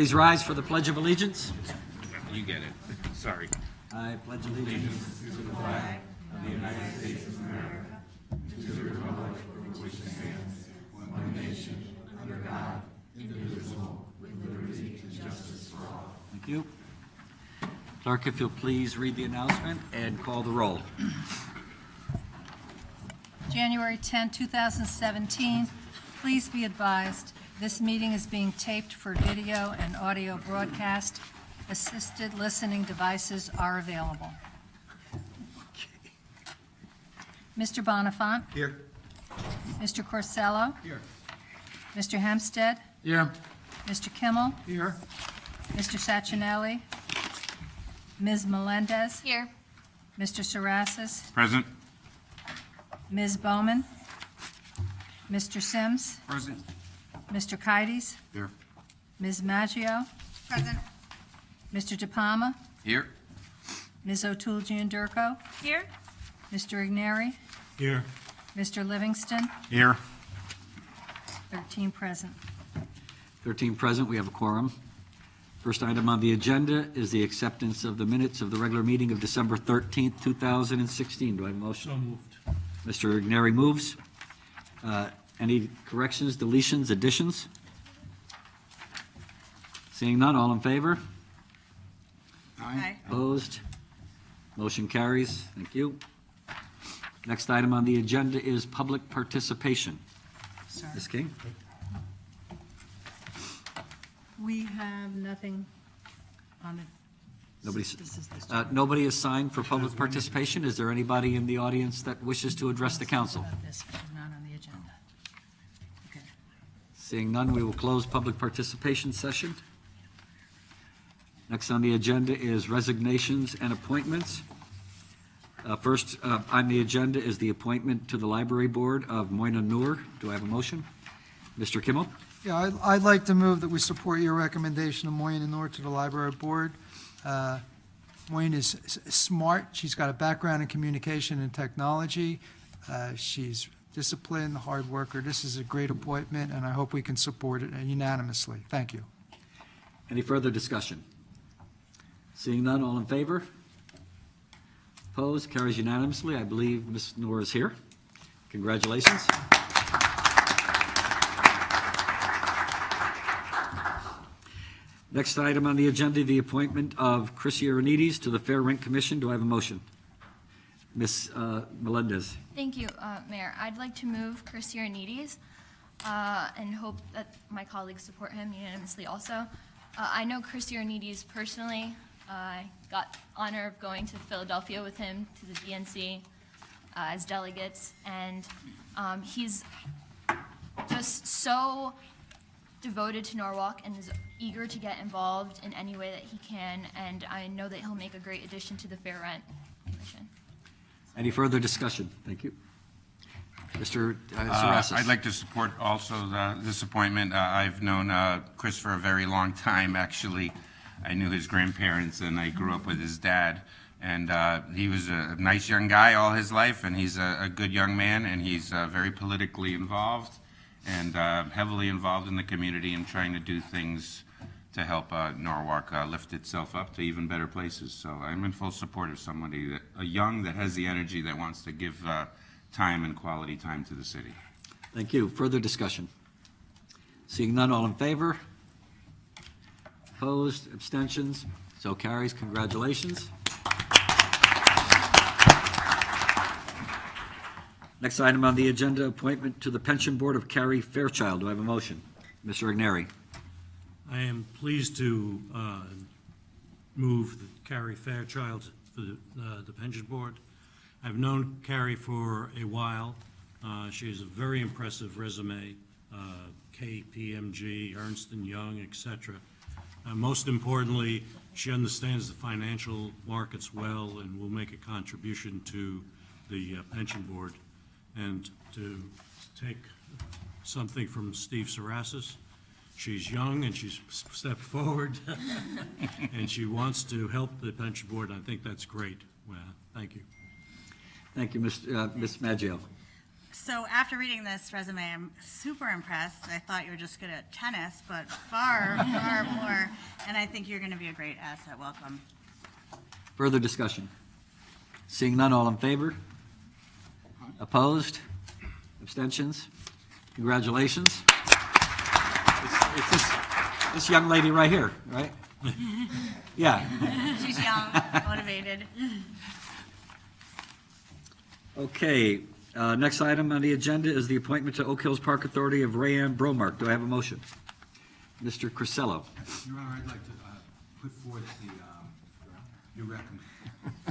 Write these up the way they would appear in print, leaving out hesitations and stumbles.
Please rise for the Pledge of Allegiance. You get it. Sorry. I pledge allegiance to the flag of the United States of America, to the republic for which it stands, one nation, under God, indivisible, with liberty and justice for all. Thank you. Clerk, if you'll please read the announcement and call the roll. January 10, 2017. Please be advised, this meeting is being taped for video and audio broadcast. Assisted listening devices are available. Mr. Bonifant. Here. Mr. Corsello. Here. Mr. Hempstead. Here. Mr. Kimmel. Here. Mr. Sacchinelli. Ms. Melendez. Here. Mr. Sarasis. Present. Ms. Bowman. Mr. Sims. Present. Mr. Kites. Here. Ms. Maggio. Present. Mr. DePalma. Here. Ms. O'Toole Gianderco. Here. Mr. Igneri. Here. Mr. Livingston. Here. 13 present. 13 present, we have a quorum. First item on the agenda is the acceptance of the minutes of the regular meeting of December 13th, 2016. Do I have a motion? So moved. Mr. Igneri moves. Any corrections, deletions, additions? Seeing none, all in favor? Aye. Opposed? Motion carries. Thank you. Next item on the agenda is public participation. Sorry. Ms. King? We have nothing on the... Nobody's, This is this. nobody is signed for public participation. Is there anybody in the audience that wishes to address the council? About this, which is not on the agenda. Okay. Seeing none, we will close public participation session. Next on the agenda is resignations and appointments. First on the agenda is the appointment to the Library Board of Moyna Noor. Do I have a motion? Mr. Kimmel? Yeah, I'd like to move that we support your recommendation of Moyna Noor to the library board. Moyna is smart. She's got a background in communication and technology. She's disciplined, hard worker. This is a great appointment, and I hope we can support it unanimously. Thank you. Any further discussion? Seeing none, all in favor? Opposed? Carries unanimously. I believe Ms. Noor is here. Congratulations. Next item on the agenda, the appointment of Chris Ioannidis to the Fair Rent Commission. Do I have a motion? Ms. Melendez. Thank you, Mayor. I'd like to move Chris Ioannidis and hope that my colleagues support him unanimously also. I know Chris Ioannidis personally. I got honor of going to Philadelphia with him to the DNC as delegates, and he's just so devoted to Norwalk and is eager to get involved in any way that he can, and I know that he'll make a great addition to the Fair Rent Commission. Any further discussion? Thank you. Mr. Sarasis. I'd like to support also this appointment. I've known Chris for a very long time, actually. I knew his grandparents, and I grew up with his dad. And he was a nice young guy all his life, and he's a good young man, and he's very politically involved and heavily involved in the community and trying to do things to help Norwalk lift itself up to even better places. So I'm in full support of somebody, a young that has the energy that wants to give time and quality time to the city. Thank you. Further discussion? Seeing none, all in favor? Opposed? Abstentions? So carries. Congratulations. Next item on the agenda, appointment to the Pension Board of Carrie Fairchild. Do I have a motion? Mr. Igneri. I am pleased to move Carrie Fairchild for the pension board. I've known Carrie for a while. She has a very impressive resume, KPMG, Ernst & Young, etc. Most importantly, she understands the financial markets well and will make a contribution to the pension board. And to take something from Steve Sarasis, she's young and she's stepped forward and she wants to help the pension board. I think that's great. Well, thank you. Thank you, Ms. Maggio. So after reading this resume, I'm super impressed. I thought you were just good at tennis, but far, far more. And I think you're going to be a great asset. Welcome. Further discussion? Seeing none, all in favor? Opposed? Abstentions? Congratulations. It's this young lady right here, right? Yeah. She's young, motivated. Okay, next item on the agenda is the appointment to Oak Hills Park Authority of Rayanne Bromark. Do I have a motion? Mr. Crisello. Your Honor, I'd like to put forth your recommendation.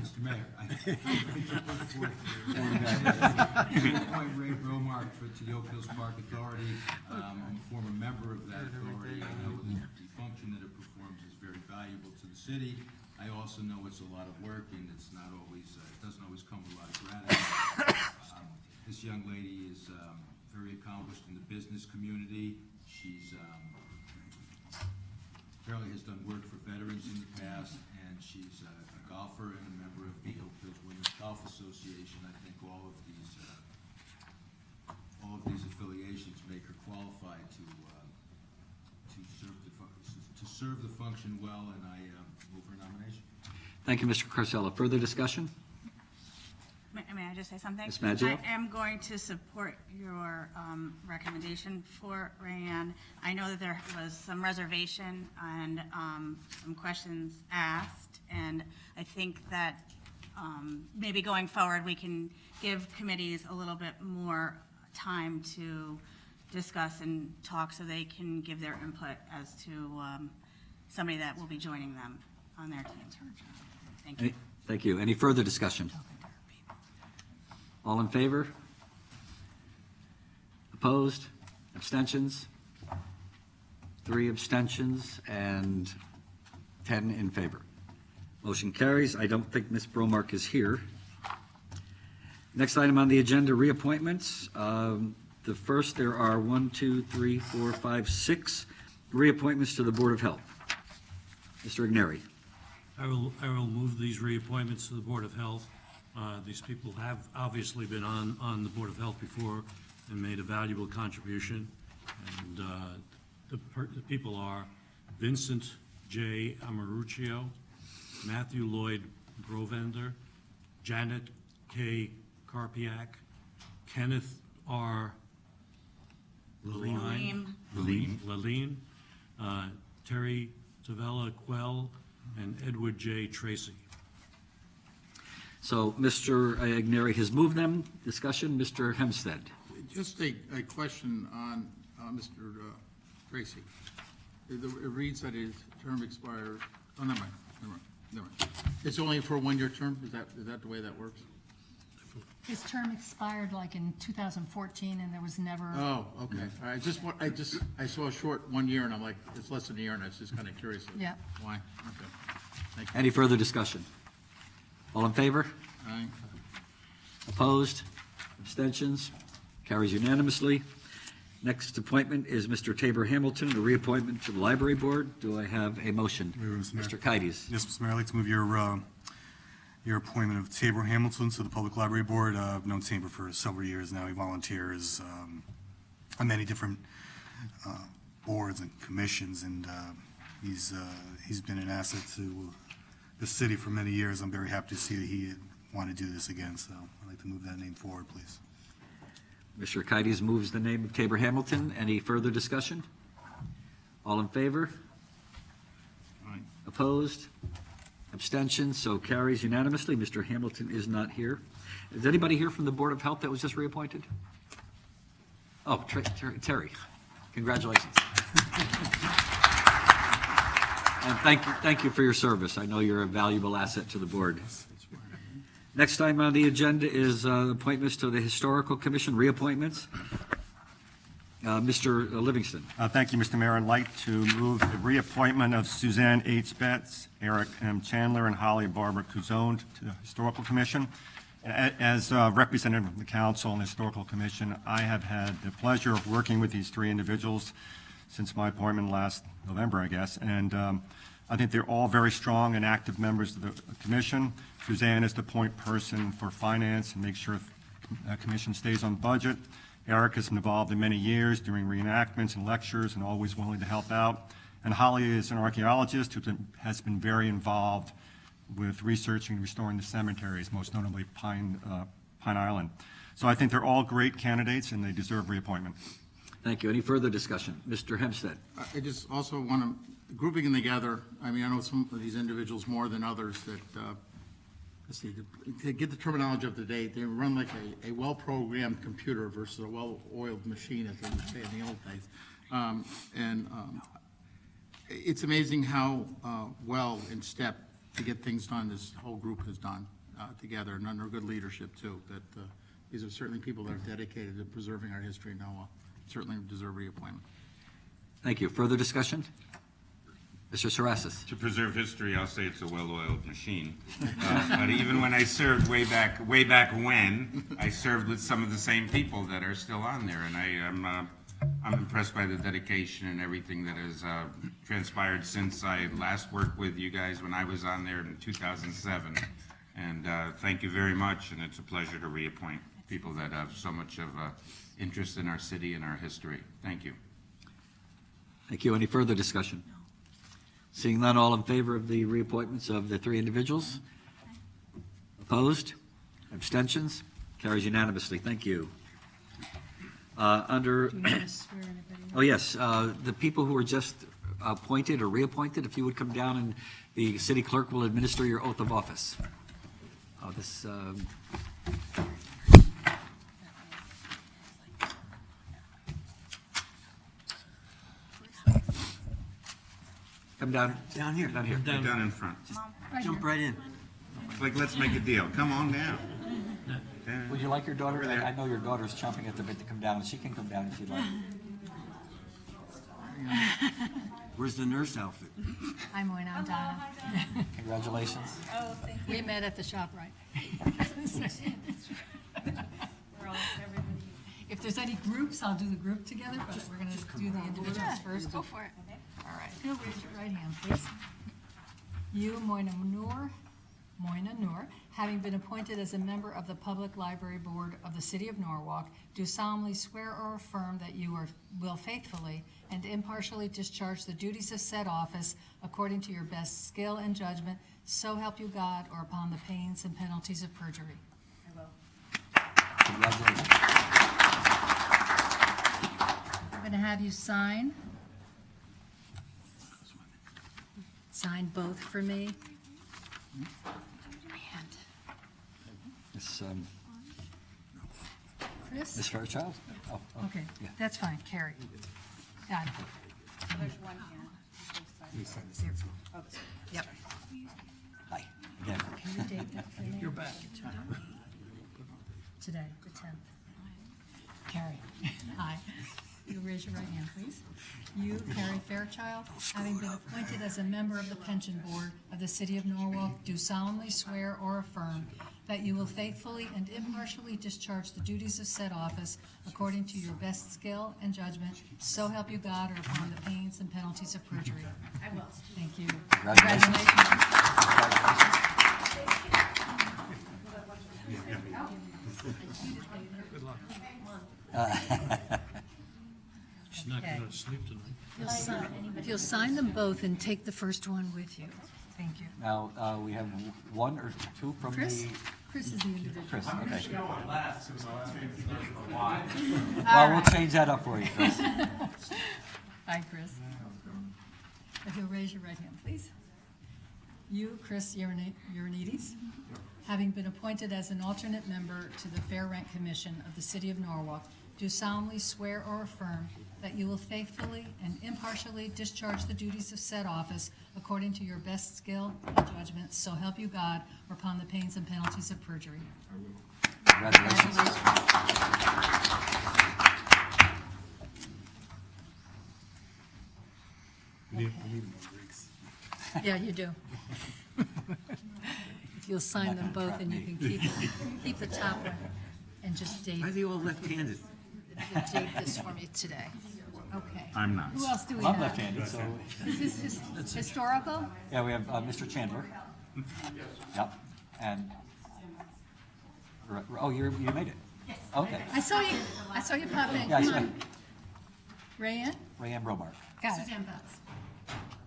Mr. Mayor, I'd like to put forth appoint Ray Bromark to the Oak Hills Park Authority. I'm a former member of that authority. I know the function that it performs is very valuable to the city. I also know it's a lot of work, and it's not always, it doesn't always come with a lot of gratitude. This young lady is very accomplished in the business community. She's apparently has done work for veterans in the past, and she's a golfer and a member of the Oak Hills Women's Golf Association. I think all of these affiliations make her qualified to serve the function well, and I move her nomination. Thank you, Mr. Crisello. Further discussion? May I just say something? Ms. Maggio? I am going to support your recommendation for Rayanne. I know that there was some reservation and some questions asked, and I think that maybe going forward, we can give committees a little bit more time to discuss and talk so they can give their input as to somebody that will be joining them on their team. Thank you. Thank you. Any further discussion? All in favor? Opposed? Abstentions? 3 abstentions and 10 in favor. Motion carries. I don't think Ms. Bromark is here. Next item on the agenda, reappointments. The first, there are 6 reappointments to the Board of Health. Mr. Igneri. I will move these reappointments to the Board of Health. These people have obviously been on the Board of Health before and made a valuable contribution. And the people are Vincent J. Amaruccio, Matthew Lloyd Grovender, Janet K. Karpiak, Kenneth R. Laline, Terry Tavella Quell, and Edward J. Tracy. So Mr. Igneri has moved them. Discussion, Mr. Hempstead. Just a question on Mr. Tracy. It reads that his term expires, oh, never mind. It's only for a one-year term? Is that the way that works? His term expired like in 2014, and there was never. Oh, okay. I saw a short 1 year, and I'm like, it's less than a year, and I was just kind of curious. Yeah. Why? Okay. Thank you. Any further discussion? All in favor? Aye. Opposed? Abstentions? Carries unanimously. Next appointment is Mr. Tabor Hamilton, a reappointment to the Library Board. Do I have a motion? Mr. Kides. Yes, Mr. Mayor, I'd like to move your appointment of Tabor Hamilton to the Public Library Board. I've known Tabor for several years now. He volunteers on many different boards and commissions, and he's been an asset to the city for many years. I'm very happy to see that he wanted to do this again, so I'd like to move that name forward, please. Mr. Kides moves the name of Tabor Hamilton. Any further discussion? All in favor? Aye. Opposed? Abstentions? So carries unanimously. Mr. Hamilton is not here. Is anybody here from the Board of Health that was just reappointed? Oh, Terry. Congratulations. And thank you for your service. I know you're a valuable asset to the board. Next item on the agenda is appointments to the Historical Commission, reappointments. Mr. Livingston. Thank you, Mr. Mayor. I'd like to move the reappointment of Suzanne H. Betts, Eric M. Chandler, and Holly Barbara Cuzone to the Historical Commission. As representative of the Council and the Historical Commission, I have had the pleasure of working with these 3 individuals since my appointment last November, I guess, and I think they're all very strong and active members of the Commission. Suzanne is the point person for finance and makes sure Commission stays on budget. Eric has been involved in many years doing reenactments and lectures and always willing to help out. And Holly is an archaeologist who has been very involved with researching and restoring the cemeteries, most notably Pine Island. So I think they're all great candidates and they deserve reappointment. Thank you. Any further discussion? Mr. Hempstead? I just also want to, grouping them together, I mean, I know some of these individuals more than others that, let's see, to get the terminology up to date, they run like a well-programmed computer versus a well-oiled machine, as they would say in the old days. It's amazing how well in step to get things done this whole group has done together, and under good leadership, too, that these are certainly people that are dedicated to preserving our history and certainly deserve reappointment. Thank you. Further discussion? Mr. Sarasis? To preserve history, I'll say it's a well-oiled machine. But even when I served way back when, I served with some of the same people that are still on there, and I'm impressed by the dedication and everything that has transpired since I last worked with you guys when I was on there in 2007. And thank you very much, and it's a pleasure to reappoint people that have so much of interest in our city and our history. Thank you. Thank you. Any further discussion? Seeing none, all in favor of the reappointments of the three individuals? Opposed? Abstentions? Carries unanimously. Thank you. Under, Do we need to swear anybody in? oh yes, the people who were just appointed or reappointed, if you would come down and the city clerk will administer your oath of office. Come down. Down here. Down here. Down in front. Jump right in. Like, let's make a deal. Come on down. Would you like your daughter? I know your daughter's chomping at the bit to come down. She can come down if you'd like. Where's the nurse outfit? Hi, Moyna, I'm Donna. Congratulations. We met at the ShopRite. If there's any groups, I'll do the group together, but we're going to do the individuals first. Go for it. All right. Raise your right hand, please. You, Moyna Noor, having been appointed as a member of the Public Library Board of the City of Norwalk, do solemnly swear or affirm that you will faithfully and impartially discharge the duties of said office according to your best skill and judgment, so help you God, or upon the pains and penalties of perjury. I will. Congratulations. I'm going to have you sign both for me. And Chris? Ms. Fairchild? Oh, Okay, yeah. that's fine, Carrie. Got it. There's one here. Yep. Hi, again. Can you date that for me? You're back. Today, the 10th. Carrie, hi. You raise your right hand, please. You, Carrie Fairchild, having been appointed as a member of the Pension Board of the City of Norwalk, do solemnly swear or affirm that you will faithfully and impartially discharge the duties of said office according to your best skill and judgment, so help you God, or upon the pains and penalties of perjury. I will. Thank you. Congratulations. She's not going to sleep tonight. If you'll sign them both and take the first one with you. Thank you. Now, we have one or two from Chris? the... Chris is the individual. Chris, okay. Well, we'll change that up for you, Chris. Hi, Chris. If you'll raise your right hand, please. You, Chris Ioannidis, having been appointed as an alternate member to the Fair Rent Commission of the City of Norwalk, do solemnly swear or affirm that you will faithfully and impartially discharge the duties of said office according to your best skill and judgment, so help you God, or upon the pains and penalties of perjury. Congratulations. Yeah, you do. If you'll sign them both, and you can keep the top one and just date. Why are they all left-handed? Date this for me today. Okay. I'm not. Who else do we I'm have? left-handed, so, Is this historical? yeah, we have Mr. Chandler. Yep, and, oh, you made it. Okay. I saw you pop in. Yeah, I Come saw on. you. Rayanne? Rayanne Bromark. Got it.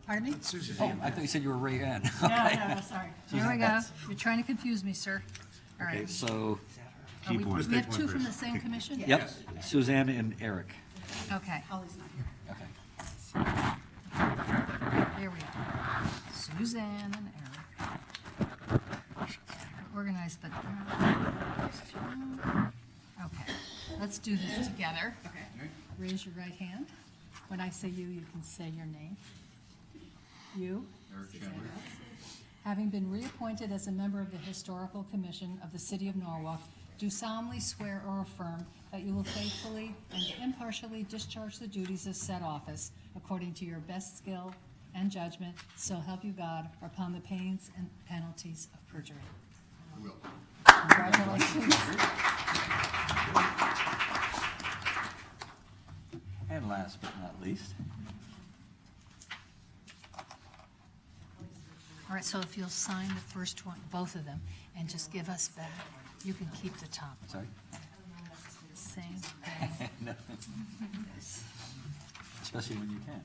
Pardon me? Oh, I thought you said you were Rayanne. No, sorry. Here we go. You're trying to confuse me, sir. All Okay, right. so, Are we have two from the same commission? yep, Suzanne and Eric. Okay, Okay. here we are. Suzanne and Eric. Organized, but. Okay, let's do this together. Okay. Raise your right hand. When I say you, you can say your name. You. Having been reappointed as a member of the Historical Commission of the City of Norwalk, do solemnly swear or affirm that you will faithfully and impartially discharge the duties of said office according to your best skill and judgment, so help you God, or upon the pains and penalties of perjury. I will. Congratulations. And last but not least, All right, so if you'll sign the first one, both of them, and just give us back, you can keep the top. sorry? Same thing. No. Especially when you can.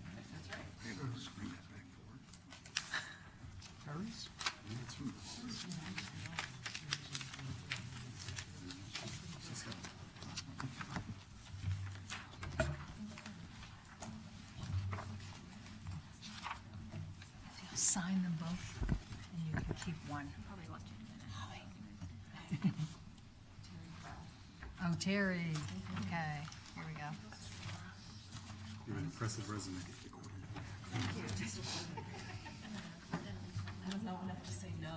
If you'll sign them both, and you can keep one. Oh, Terry, okay, here we go. You have an impressive resume. I don't know enough to say no.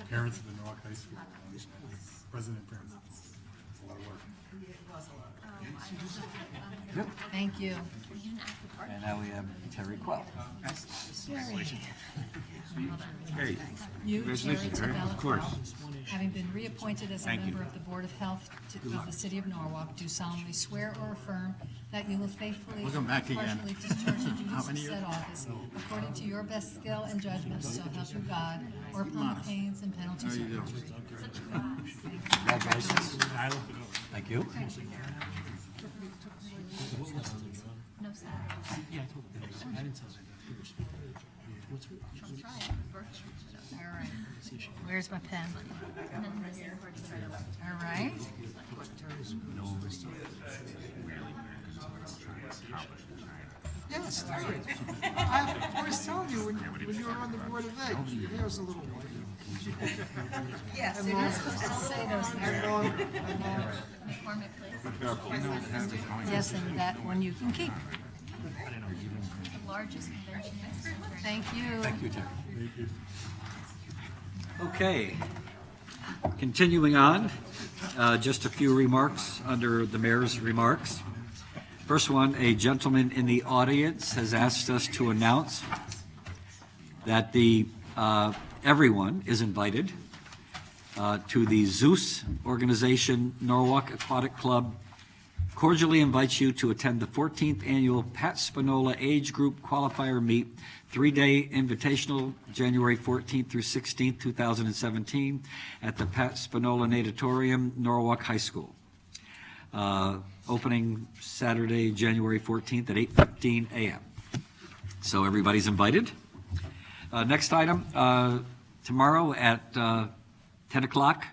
Parents of the Norwalk High School, president parents. It's a lot of work. Thank you. And now we have Terry Quell. Hey, You, Terry Tabella. of course. Having been reappointed as a Thank you. member of the Board of Health of the City of Norwalk, do solemnly swear or affirm that you will faithfully and Welcome back again. impartially discharge the How duties of many said office according to your best skill and judgment, so help you God, or upon the pains and penalties of perjury. Congratulations. Thank you. No, sir. All right. Where's my pen? And then this recording started. All right. Yes, I was telling you when you were on the Board of Ed, your hair was a little white. Yes, you're not supposed to say those things. McCormick Place, Yes, and that one you can keep. the largest convention center. Thank you. Thank you, Terry. Okay. Continuing on, just a few remarks under the mayor's remarks. First one, a gentleman in the audience has asked us to announce that everyone is invited to the Zeus Organization Norwalk Aquatic Club cordially invites you to attend the 14th Annual Pat Spinola Age Group Qualifier Meet, 3-day invitational, January 14th through 16th, 2017, at the Pat Spinola Natatorium, Norwalk High School. Opening Saturday, January 14th at 8:15 a.m. So everybody's invited. Next item, tomorrow at 10 o'clock,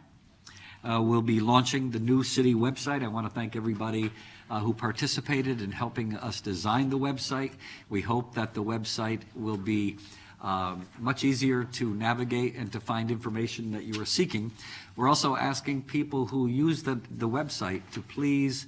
we'll be launching the new city website. I want to thank everybody who participated in helping us design the website. We hope that the website will be much easier to navigate and to find information that you are seeking. We're also asking people who use the website to please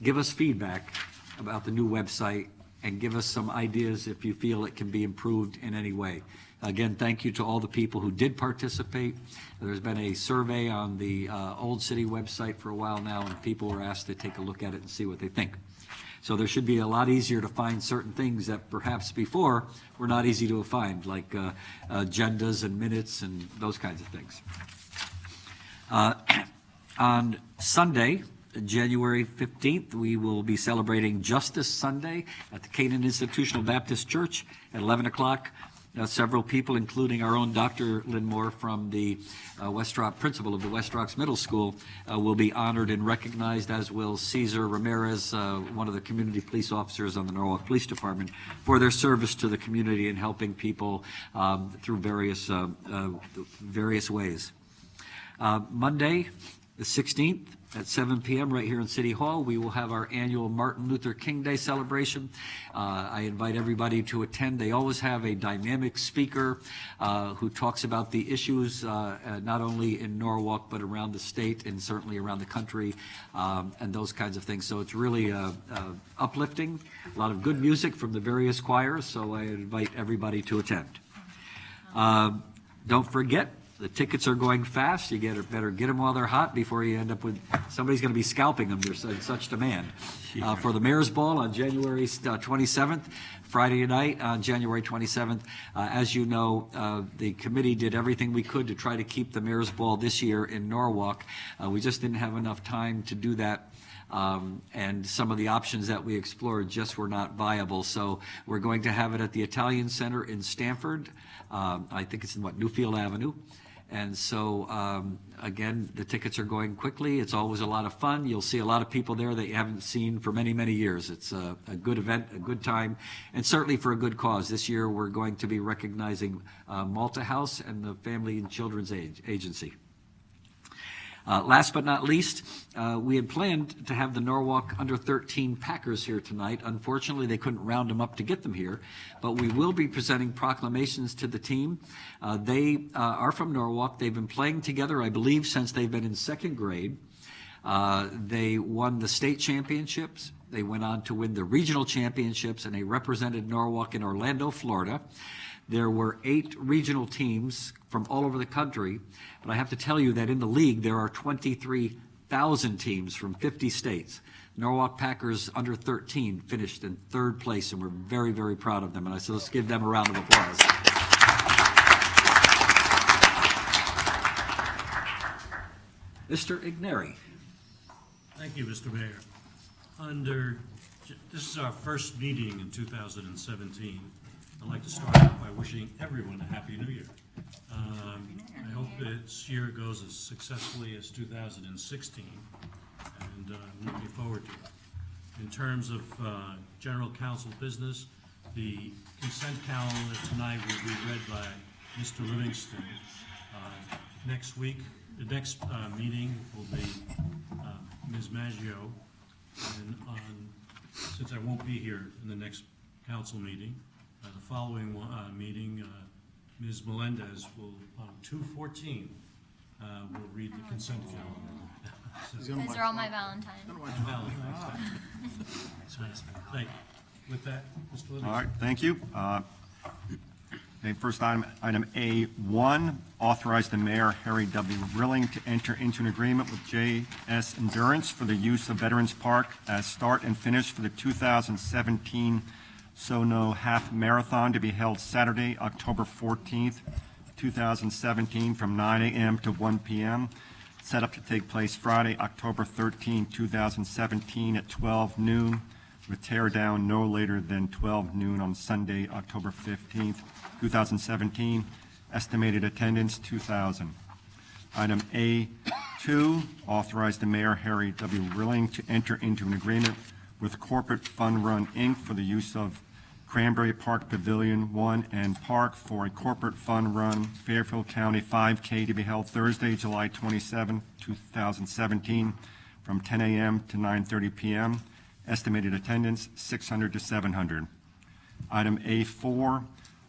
give us feedback about the new website and give us some ideas if you feel it can be improved in any way. Again, thank you to all the people who did participate. There's been a survey on the Old City website for a while now, and people were asked to take a look at it and see what they think. So there should be a lot easier to find certain things that perhaps before were not easy to find, like agendas and minutes and those kinds of things. On Sunday, January 15th, we will be celebrating Justice Sunday at the Canaan Institutional Baptist Church at 11 o'clock. several people, including our own Dr. Linmore from the principal of the West Rocks Middle School, will be honored and recognized, as will Cesar Ramirez, one of the community police officers on the Norwalk Police Department, for their service to the community and helping people through various ways. Monday, the 16th, at 7 p.m. right here in City Hall, we will have our annual Martin Luther King Day celebration. I invite everybody to attend. They always have a dynamic speaker who talks about the issues not only in Norwalk but around the state and certainly around the country and those kinds of things. So it's really uplifting, a lot of good music from the various choirs, so I invite everybody to attend. Don't forget, the tickets are going fast. You better get them while they're hot before you end up with somebody's going to be scalping them. There's such demand. For the Mayor's Ball on January 27th, Friday night on January 27th. As you know, the committee did everything we could to try to keep the Mayor's Ball this year in Norwalk. We just didn't have enough time to do that. And some of the options that we explored just were not viable. So we're going to have it at the Italian Center in Stamford. I think it's in Newfield Avenue. And so, again, the tickets are going quickly. It's always a lot of fun. You'll see a lot of people there that you haven't seen for many, many years. It's a good event, a good time, and certainly for a good cause. This year, we're going to be recognizing Malta House and the Family and Children's Agency. Last but not least, we had planned to have the Norwalk under-13 Packers here tonight. Unfortunately, they couldn't round them up to get them here, but we will be presenting proclamations to the team. They are from Norwalk. They've been playing together, I believe, since they've been in second grade. They won the state championships. They went on to win the regional championships, and they represented Norwalk in Orlando, Florida. There were 8 regional teams from all over the country, but I have to tell you that in the league there are 23,000 teams from 50 states. Norwalk Packers under 13 finished in 3rd place, and we're very, very proud of them. And I said, let's give them a round of applause. Mr. Igneri. Thank you, Mr. Mayor. This is our first meeting in 2017. I'd like to start out by wishing everyone a Happy New Year. I hope this year goes as successfully as 2016, and I'm looking forward to it. In terms of general council business, the consent calendar tonight will be read by Mr. Livingston. Next week, the next meeting will be Ms. Maggio, and since I won't be here in the next council meeting, the following meeting, Ms. Melendez will, on 2/14, will read the consent calendar. Those are all my Valentines. Valentine's Day. Thank you. With that, Mr. Livingston. All right, thank you. Okay, first item A1, authorize the mayor, Harry W. Rilling, to enter into an agreement with JS Endurance for the use of Veterans Park as start and finish for the 2017 SoNo Half Marathon to be held Saturday, October 14th, 2017, from 9 a.m. to 1 p.m. Set up to take place Friday, October 13, 2017, at 12 noon, with tear down no later than 12 noon on Sunday, October 15th, 2017. Estimated attendance, 2,000. Item A2, authorize the mayor, Harry W. Rilling, to enter into an agreement with Corporate Fun Run, Inc. for the use of Cranberry Park Pavilion 1 and Park for a corporate fun run, Fairfield County 5K, to be held Thursday, July 27, 2017, from 10 a.m. to 9:30 p.m. Estimated attendance, 600 to 700. Item A4,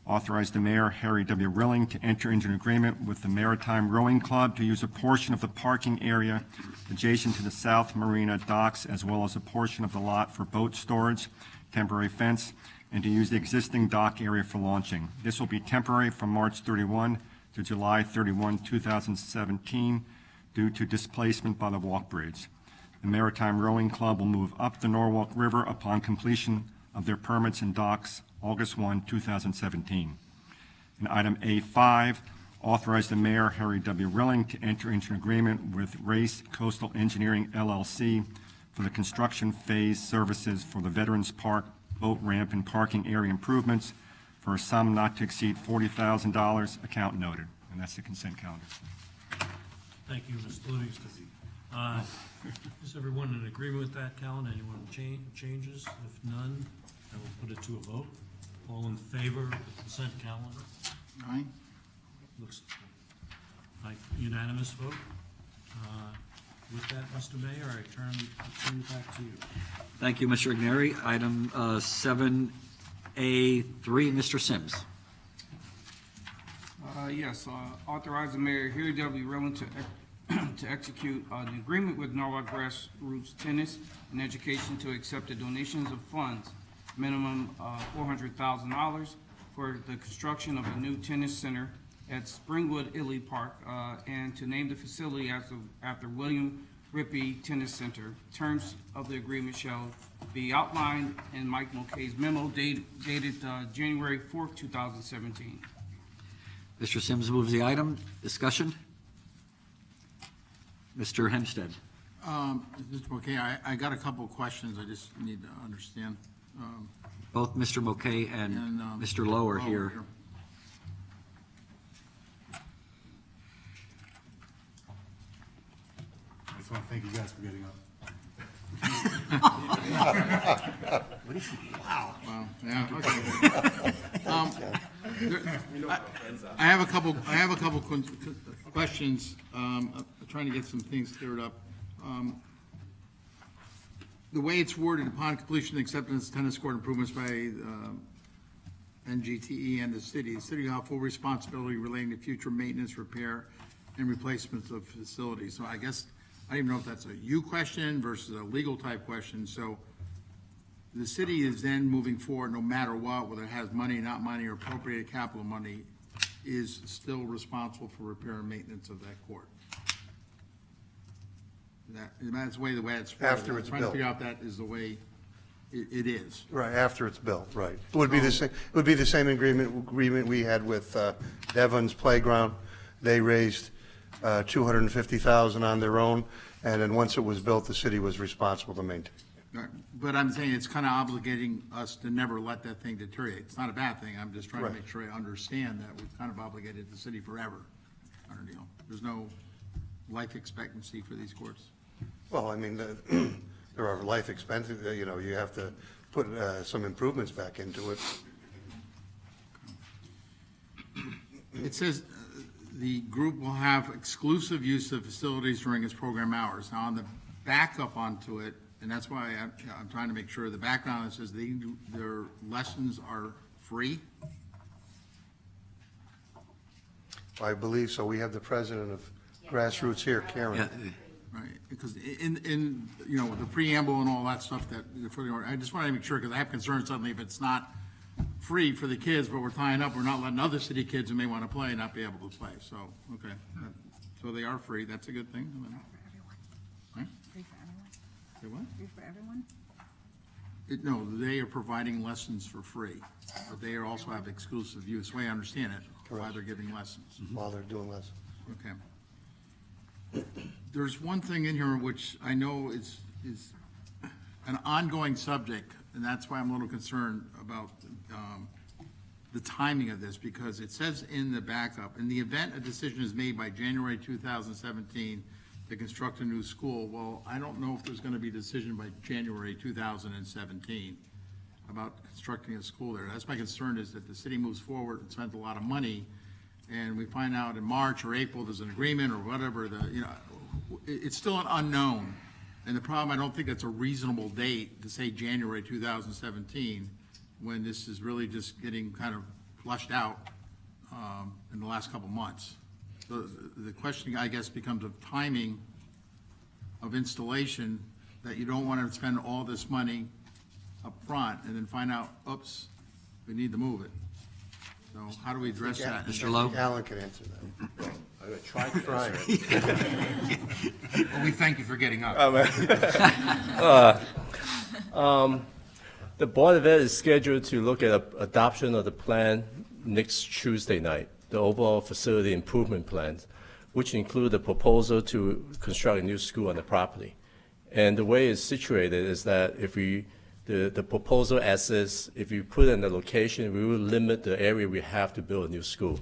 authorize the mayor, Harry W. Rilling, to enter into an agreement with the Maritime Rowing Club to use a portion of the parking area adjacent to the South Marina docks, as well as a portion of the lot for boat storage, temporary fence, and to use the existing dock area for launching. This will be temporary from March 31 to July 31, 2017, due to displacement by the walk bridge. The Maritime Rowing Club will move up the Norwalk River upon completion of their permits and docks August 1, 2017. And item A5, authorize the mayor, Harry W. Rilling, to enter into an agreement with Race Coastal Engineering, LLC, for the construction phase services for the Veterans Park boat ramp and parking area improvements for a sum not to exceed $40,000, account noted. And that's the consent calendar. Thank you, Mr. Livingston. Is everyone in agreement with that calendar? Anyone changes? If none, I will put it to a vote. All in favor of the consent calendar? Aye? Looks like unanimous vote. With that, Mr. Mayor, I turn it back to you. Thank you, Mr. Igneri. Item 7A3, Mr. Sims. Yes, authorize the mayor Harry W. Rowland to execute an agreement with Norwalk Grassroots Tennis and Education to accept the donations of funds, minimum $400,000 for the construction of a new tennis center at Springwood Ely Park, and to name the facility after William Rippey Tennis Center. Terms of the agreement shall be outlined in Mike Mulcahy's memo dated January 4th, 2017. Mr. Sims moves the item. Discussion? Mr. Hempstead. Mr. McKay, I got a couple of questions I just need to understand. Both Mr. Mulcahy and Mr. Lowe are here. I just want to thank you guys for getting up. Wow, yeah, okay. I have a couple questions, trying to get some things cleared up. The way it's worded, upon completion and acceptance of tennis court improvements by NGTE and the city will have full responsibility relating to future maintenance, repair, and replacements of facilities. So I guess, I don't even know if that's a you question versus a legal type question. So the city is then moving forward, no matter what, whether it has money, not money, or appropriated capital money, is still responsible for repair and maintenance of that court. That's the way it's. After it's Trying to built. figure out that is the way it is. Right, after it's built, right. It would be the same, it would be the same agreement we had with Devon's Playground. They raised $250,000 on their own, and then once it was built, the city was responsible to maintain. Right. But I'm saying it's kind of obligating us to never let that thing deteriorate. It's not a bad thing. I'm just trying to Right. make sure I understand that we've kind of obligated the city forever on our deal. There's no life expectancy for these courts. Well, I mean, there are life expenses, you know, you have to put some improvements back into it. It says the group will have exclusive use of facilities during its program hours. Now, on the backup onto it, and that's why I'm trying to make sure, the background, it says their lessons are free. I believe so. We have the president of Grassroots here, Karen. Yeah, Right, because in, you know, the preamble and all that stuff that, for the, I just want to make sure, because I have concerns suddenly if it's not free for the kids, but we're tying up, we're not letting other city kids who may want to play not be able to play, so, okay. So they are free, that's a good thing. Right? Free for everyone? Say what? Free for everyone? No, they are providing lessons for free, but they are also have exclusive use, the way I understand it, why Correct. they're giving lessons. While they're doing lessons. Okay. There's one thing in here which I know is an ongoing subject, and that's why I'm a little concerned about the timing of this, because it says in the backup, in the event a decision is made by January 2017 to construct a new school, well, I don't know if there's going to be a decision by January 2017 about constructing a school there. That's my concern, is that the city moves forward and spends a lot of money, and we find out in March or April there's an agreement or whatever, it's still an unknown. And the problem, I don't think that's a reasonable date to say January 2017, when this is really just getting kind of flushed out in the last couple months. So the question, I guess, becomes of timing of installation, that you don't want to spend all this money up front and then find out, oops, we need to move it. So how do we address that? Mr. Lowe? Alan can answer that. I'm going to try to Try answer it. Well, we thank you for getting up. The Board of Ed is scheduled to look at adoption of the plan next Tuesday night, the overall facility improvement plans, which include the proposal to construct a new school on the property. And the way it's situated is that if the the proposal as is, if you put in the location, we will limit the area we have to build a new school.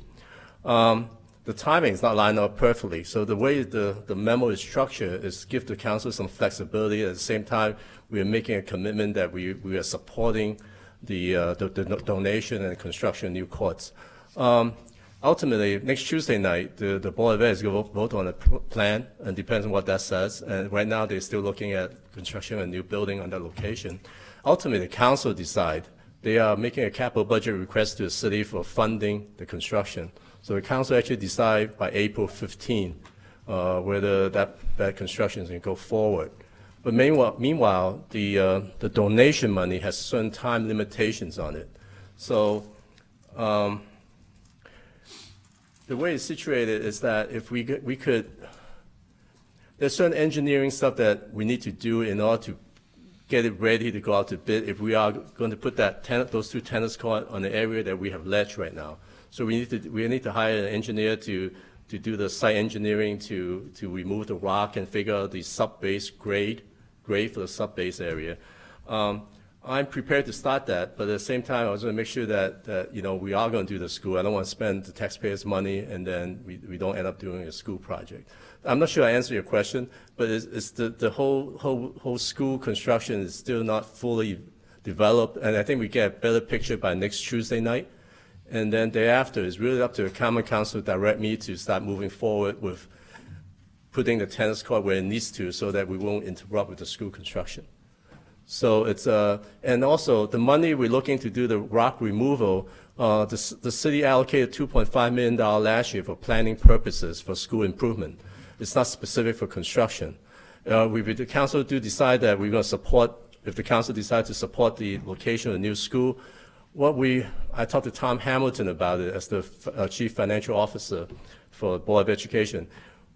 The timing is not lined up perfectly, so the way the memo is structured is give the council some flexibility. At the same time, we are making a commitment that we are supporting the donation and construction of new courts. Ultimately, next Tuesday night, the Board of Ed is going to vote on a plan, and depends on what that says. And right now, they're still looking at construction of a new building on that location. Ultimately, the council decide. They are making a capital budget request to the city for funding the construction. So the council actually decide by April 15 whether that construction is going to go forward. But meanwhile, the donation money has certain time limitations on it. So the way it's situated is that if we could, there's certain engineering stuff that we need to do in order to get it ready to go out to bid if we are going to put those two tennis courts on the area that we have ledge right now. So we need to hire an engineer to do the site engineering to remove the rock and figure out the sub-base grade for the sub-base area. I'm prepared to start that, but at the same time, I was going to make sure that we are going to do the school. I don't want to spend the taxpayers' money and then we don't end up doing a school project. I'm not sure I answered your question, but it's the whole school construction is still not fully developed, and I think we get a better picture by next Tuesday night. And then thereafter, it's really up to the Common Council to direct me to start moving forward with putting the tennis court where it needs to so that we won't interrupt with the school construction. So it's, and also the money we're looking to do the rock removal, the city allocated $2.5 million last year for planning purposes for school improvement. It's not specific for construction. The council do decide that we're going to support, if the council decides to support the location of the new school, I talked to Tom Hamilton about it as the Chief Financial Officer for the Board of Education.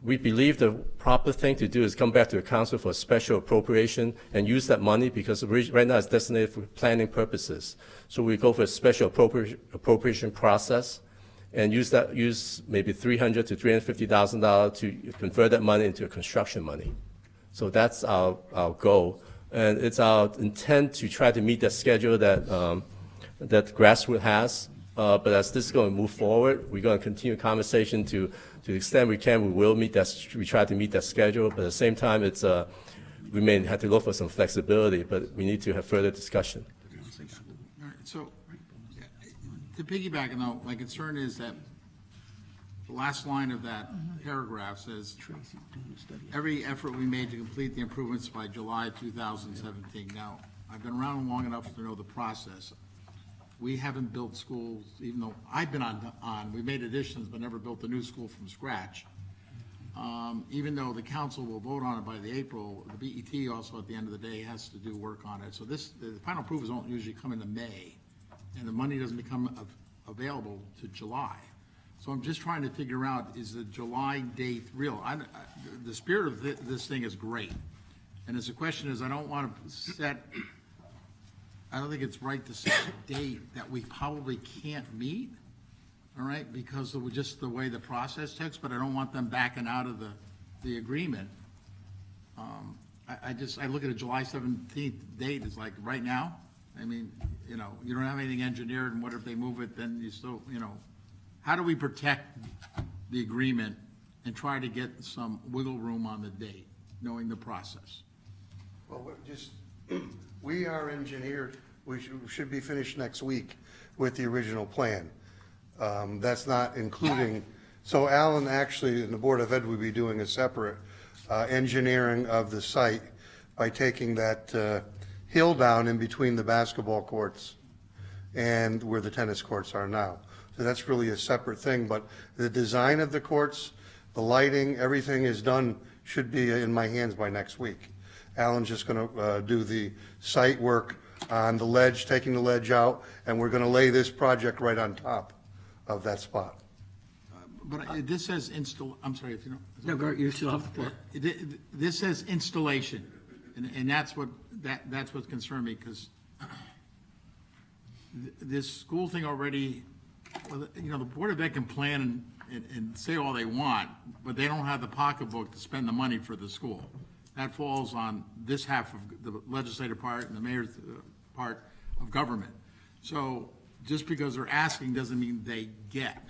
We believe the proper thing to do is come back to the council for a special appropriation and use that money because right now it's designated for planning purposes. So we go for a special appropriation process and use maybe $300,000 to $350,000 to convert that money into construction money. So that's our goal. And it's our intent to try to meet that schedule that Grassroots has. But as this is going to move forward, we're going to continue conversation to the extent we can. We will meet that. We try to meet that schedule, but at the same time, it's we may have to look for some flexibility. But we need to have further discussion. All right, so to piggyback, though, my concern is that the last line of that paragraph says, every effort we made to complete the improvements by July 2017. Now, I've been around long enough to know the process. We haven't built schools, even though I've been we made additions, but never built a new school from scratch. Even though the council will vote on it by the April, the BET also at the end of the day has to do work on it. So the final approvals don't usually come into May, and the money doesn't become available to July. So I'm just trying to figure out, is the July date real? The spirit of this thing is great. And the question is, I don't think it's right to set a date that we probably can't meet, all right, because of just the way the process takes, but I don't want them backing out of the agreement. I look at a July 17th date, it's like right now. I mean, you don't have anything engineered, and what if they move it, then you still, how do we protect the agreement and try to get some wiggle room on the date, knowing the process? Well, we are engineered, we should be finished next week with the original plan. That's not including, so Alan actually, and the Board of Ed would be doing a separate engineering of the site by taking that hill down in between the basketball courts and where the tennis courts are now. So that's really a separate thing, but the design of the courts, the lighting, everything is done, should be in my hands by next week. Alan's just going to do the site work on the ledge, taking the ledge out, and we're going to lay this project right on top of that spot. But this says I'm sorry if you don't. No, you still have the floor. This says installation, and that's what concerned me, because this school thing already, well, the Board of Ed can plan and say all they want, but they don't have the pocketbook to spend the money for the school. That falls on this half of the legislative part and the mayor's part of government. So just because they're asking doesn't mean they get,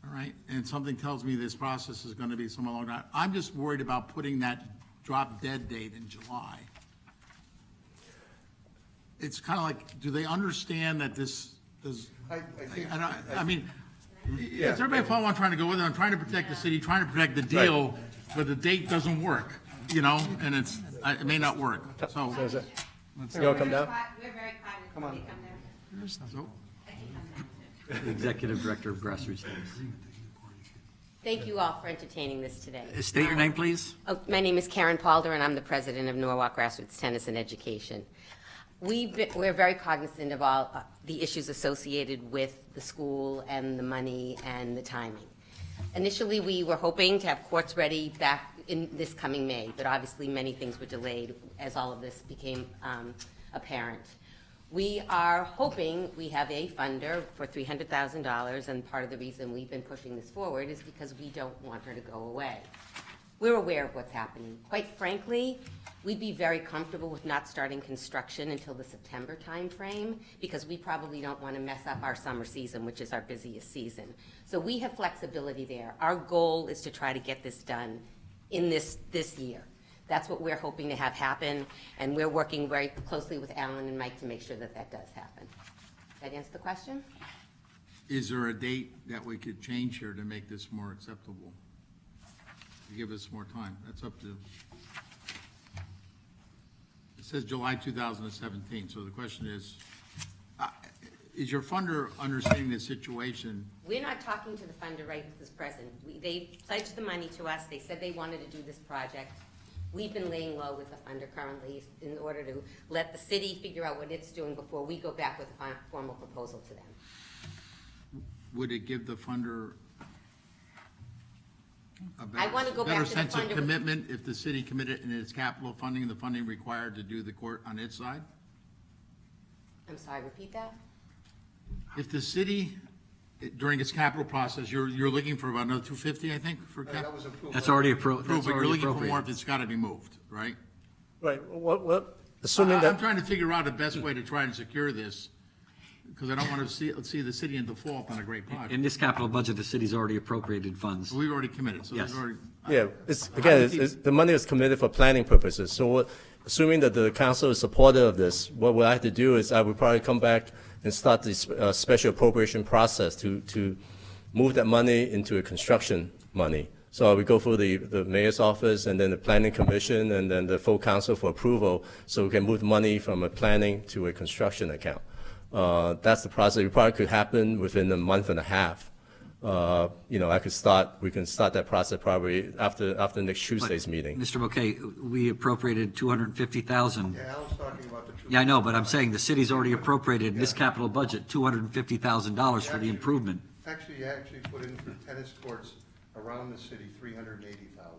all right? And something tells me this process is gonna be somewhat long. I'm just worried about putting that drop dead date in July. It's kind of like, do they understand that this is, I mean, is everybody following what I'm trying to go with? I'm trying to protect the city, trying to protect the deal, but the date doesn't work, you know, and it may not work, so. You wanna come down? We're very quiet. Come on. so- Executive Director of Grassroots Tennis. Thank you all for entertaining this today. State your name, please. My name is Karen Palder, and I'm the president of Norwalk Grassroots Tennis and Education. We're very cognizant of all the issues associated with the school and the money and the timing. Initially, we were hoping to have courts ready back in this coming May, but obviously many things were delayed as all of this became apparent. We are hoping we have a funder for $300,000, and part of the reason we've been pushing this forward is because we don't want her to go away. We're aware of what's happening. Quite frankly, we'd be very comfortable with not starting construction until the September timeframe, because we probably don't want to mess up our summer season, which is our busiest season. So we have flexibility there. Our goal is to try to get this done in this year. That's what we're hoping to have happen, and we're working very closely with Alan and Mike to make sure that that does happen. Did that answer the question? Is there a date that we could change here to make this more acceptable? To give us more time? That's up to, it says July 2017, so the question is your funder understanding the situation? We're not talking to the funder right this present. They pledged the money to us. They said they wanted to do this project. We've been laying low with the funder currently in order to let the city figure out what it's doing before we go back with a formal proposal to them. Would it give the funder a I want to go back better to the sense of funder. commitment if the city committed in its capital funding, the funding required to do the court on its side? I'm sorry, repeat that? If the city, during its capital process, you're looking for about another 250, I think, for capital? That was approved. That's already approved. Approved, but you're looking for more if it's gotta be moved, right? Right, assuming I'm that, trying to figure out the best way to try and secure this, because I don't want to see the city in default on a great project. In this capital budget, the city's already appropriated funds. We've already committed, so there's Yes. already. yeah, the money is committed for planning purposes. So assuming that the council is supportive of this, what I have to do is I would probably come back and start this special appropriation process to move that money into a construction money. So we go through the mayor's office and then the planning commission and then the full council for approval, so we can move the money from a planning to a construction account. That's the process. It probably could happen within a month and a half. We can start that process probably after next Tuesday's meeting. Mr. Bouquet, we appropriated $250,000. Yeah, Alan's talking about the two. Yeah, I know, but I'm saying the city's already appropriated in this capital budget $250,000 for the improvement. Actually, you actually put in for tennis courts around the city, 380,000.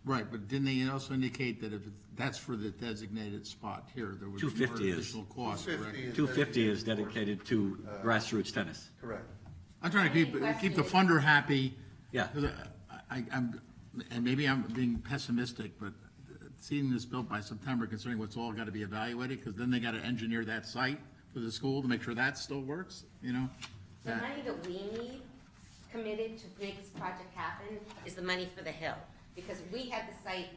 Right, but didn't they also indicate that if that's for the designated spot here, there would be more 250 is. additional cost, correct? 250 is dedicated to grassroots tennis. Correct. I'm trying to keep the funder happy. Yeah. 'Cause I'm, and maybe I'm being pessimistic, but seeing this built by September, considering what's all got to be evaluated, because then they got to engineer that site for the school to make sure that still works, you know? The money that we need committed to make this project happen is the money for the hill. Because we had the site,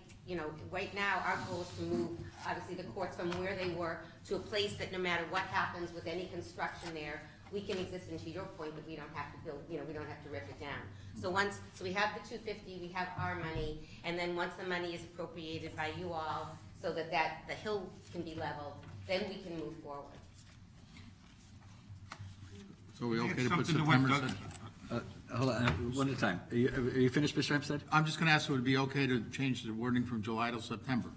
right now, our goal is to move, obviously, the courts from where they were to a place that no matter what happens with any construction there, we can exist, and to your point, that we don't have to build, we don't have to rip it down. So we have the 250, we have our money, and then once the money is appropriated by you all, so that the hill can be leveled, then we can move forward. So we okay to put Something to September? what Hold on, one at a time. Are you finished, Mr. Hempstead? I'm just gonna ask, would it be okay to change the wording from July to September,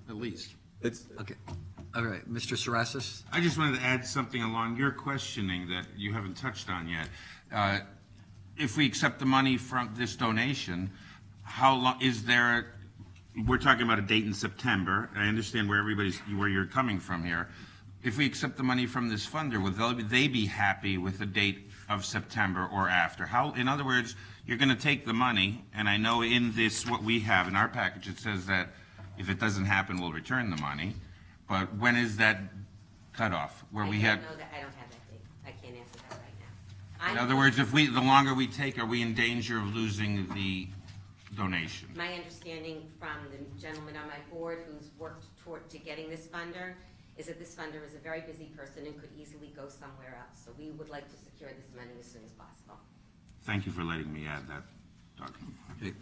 at least? Okay. All right, Mr. Sarasis? I just wanted to add something along your questioning that you haven't touched on yet. If we accept the money from this donation, how long, we're talking about a date in September. I understand where you're coming from here. If we accept the money from this funder, would they be happy with a date of September or after? In other words, you're going to take the money, and I know in this, what we have in our package, it says that if it doesn't happen, we'll return the money. But when is that cutoff, where we I had, don't know that, I don't have that date. I can't answer that right now. in other words, if we, the longer we take, are we in danger of losing the donation? My understanding from the gentleman on my board who's worked to getting this funder is that this funder is a very busy person and could easily go somewhere else. So we would like to secure this money as soon as possible. Thank you for letting me add that, Doug. Okay,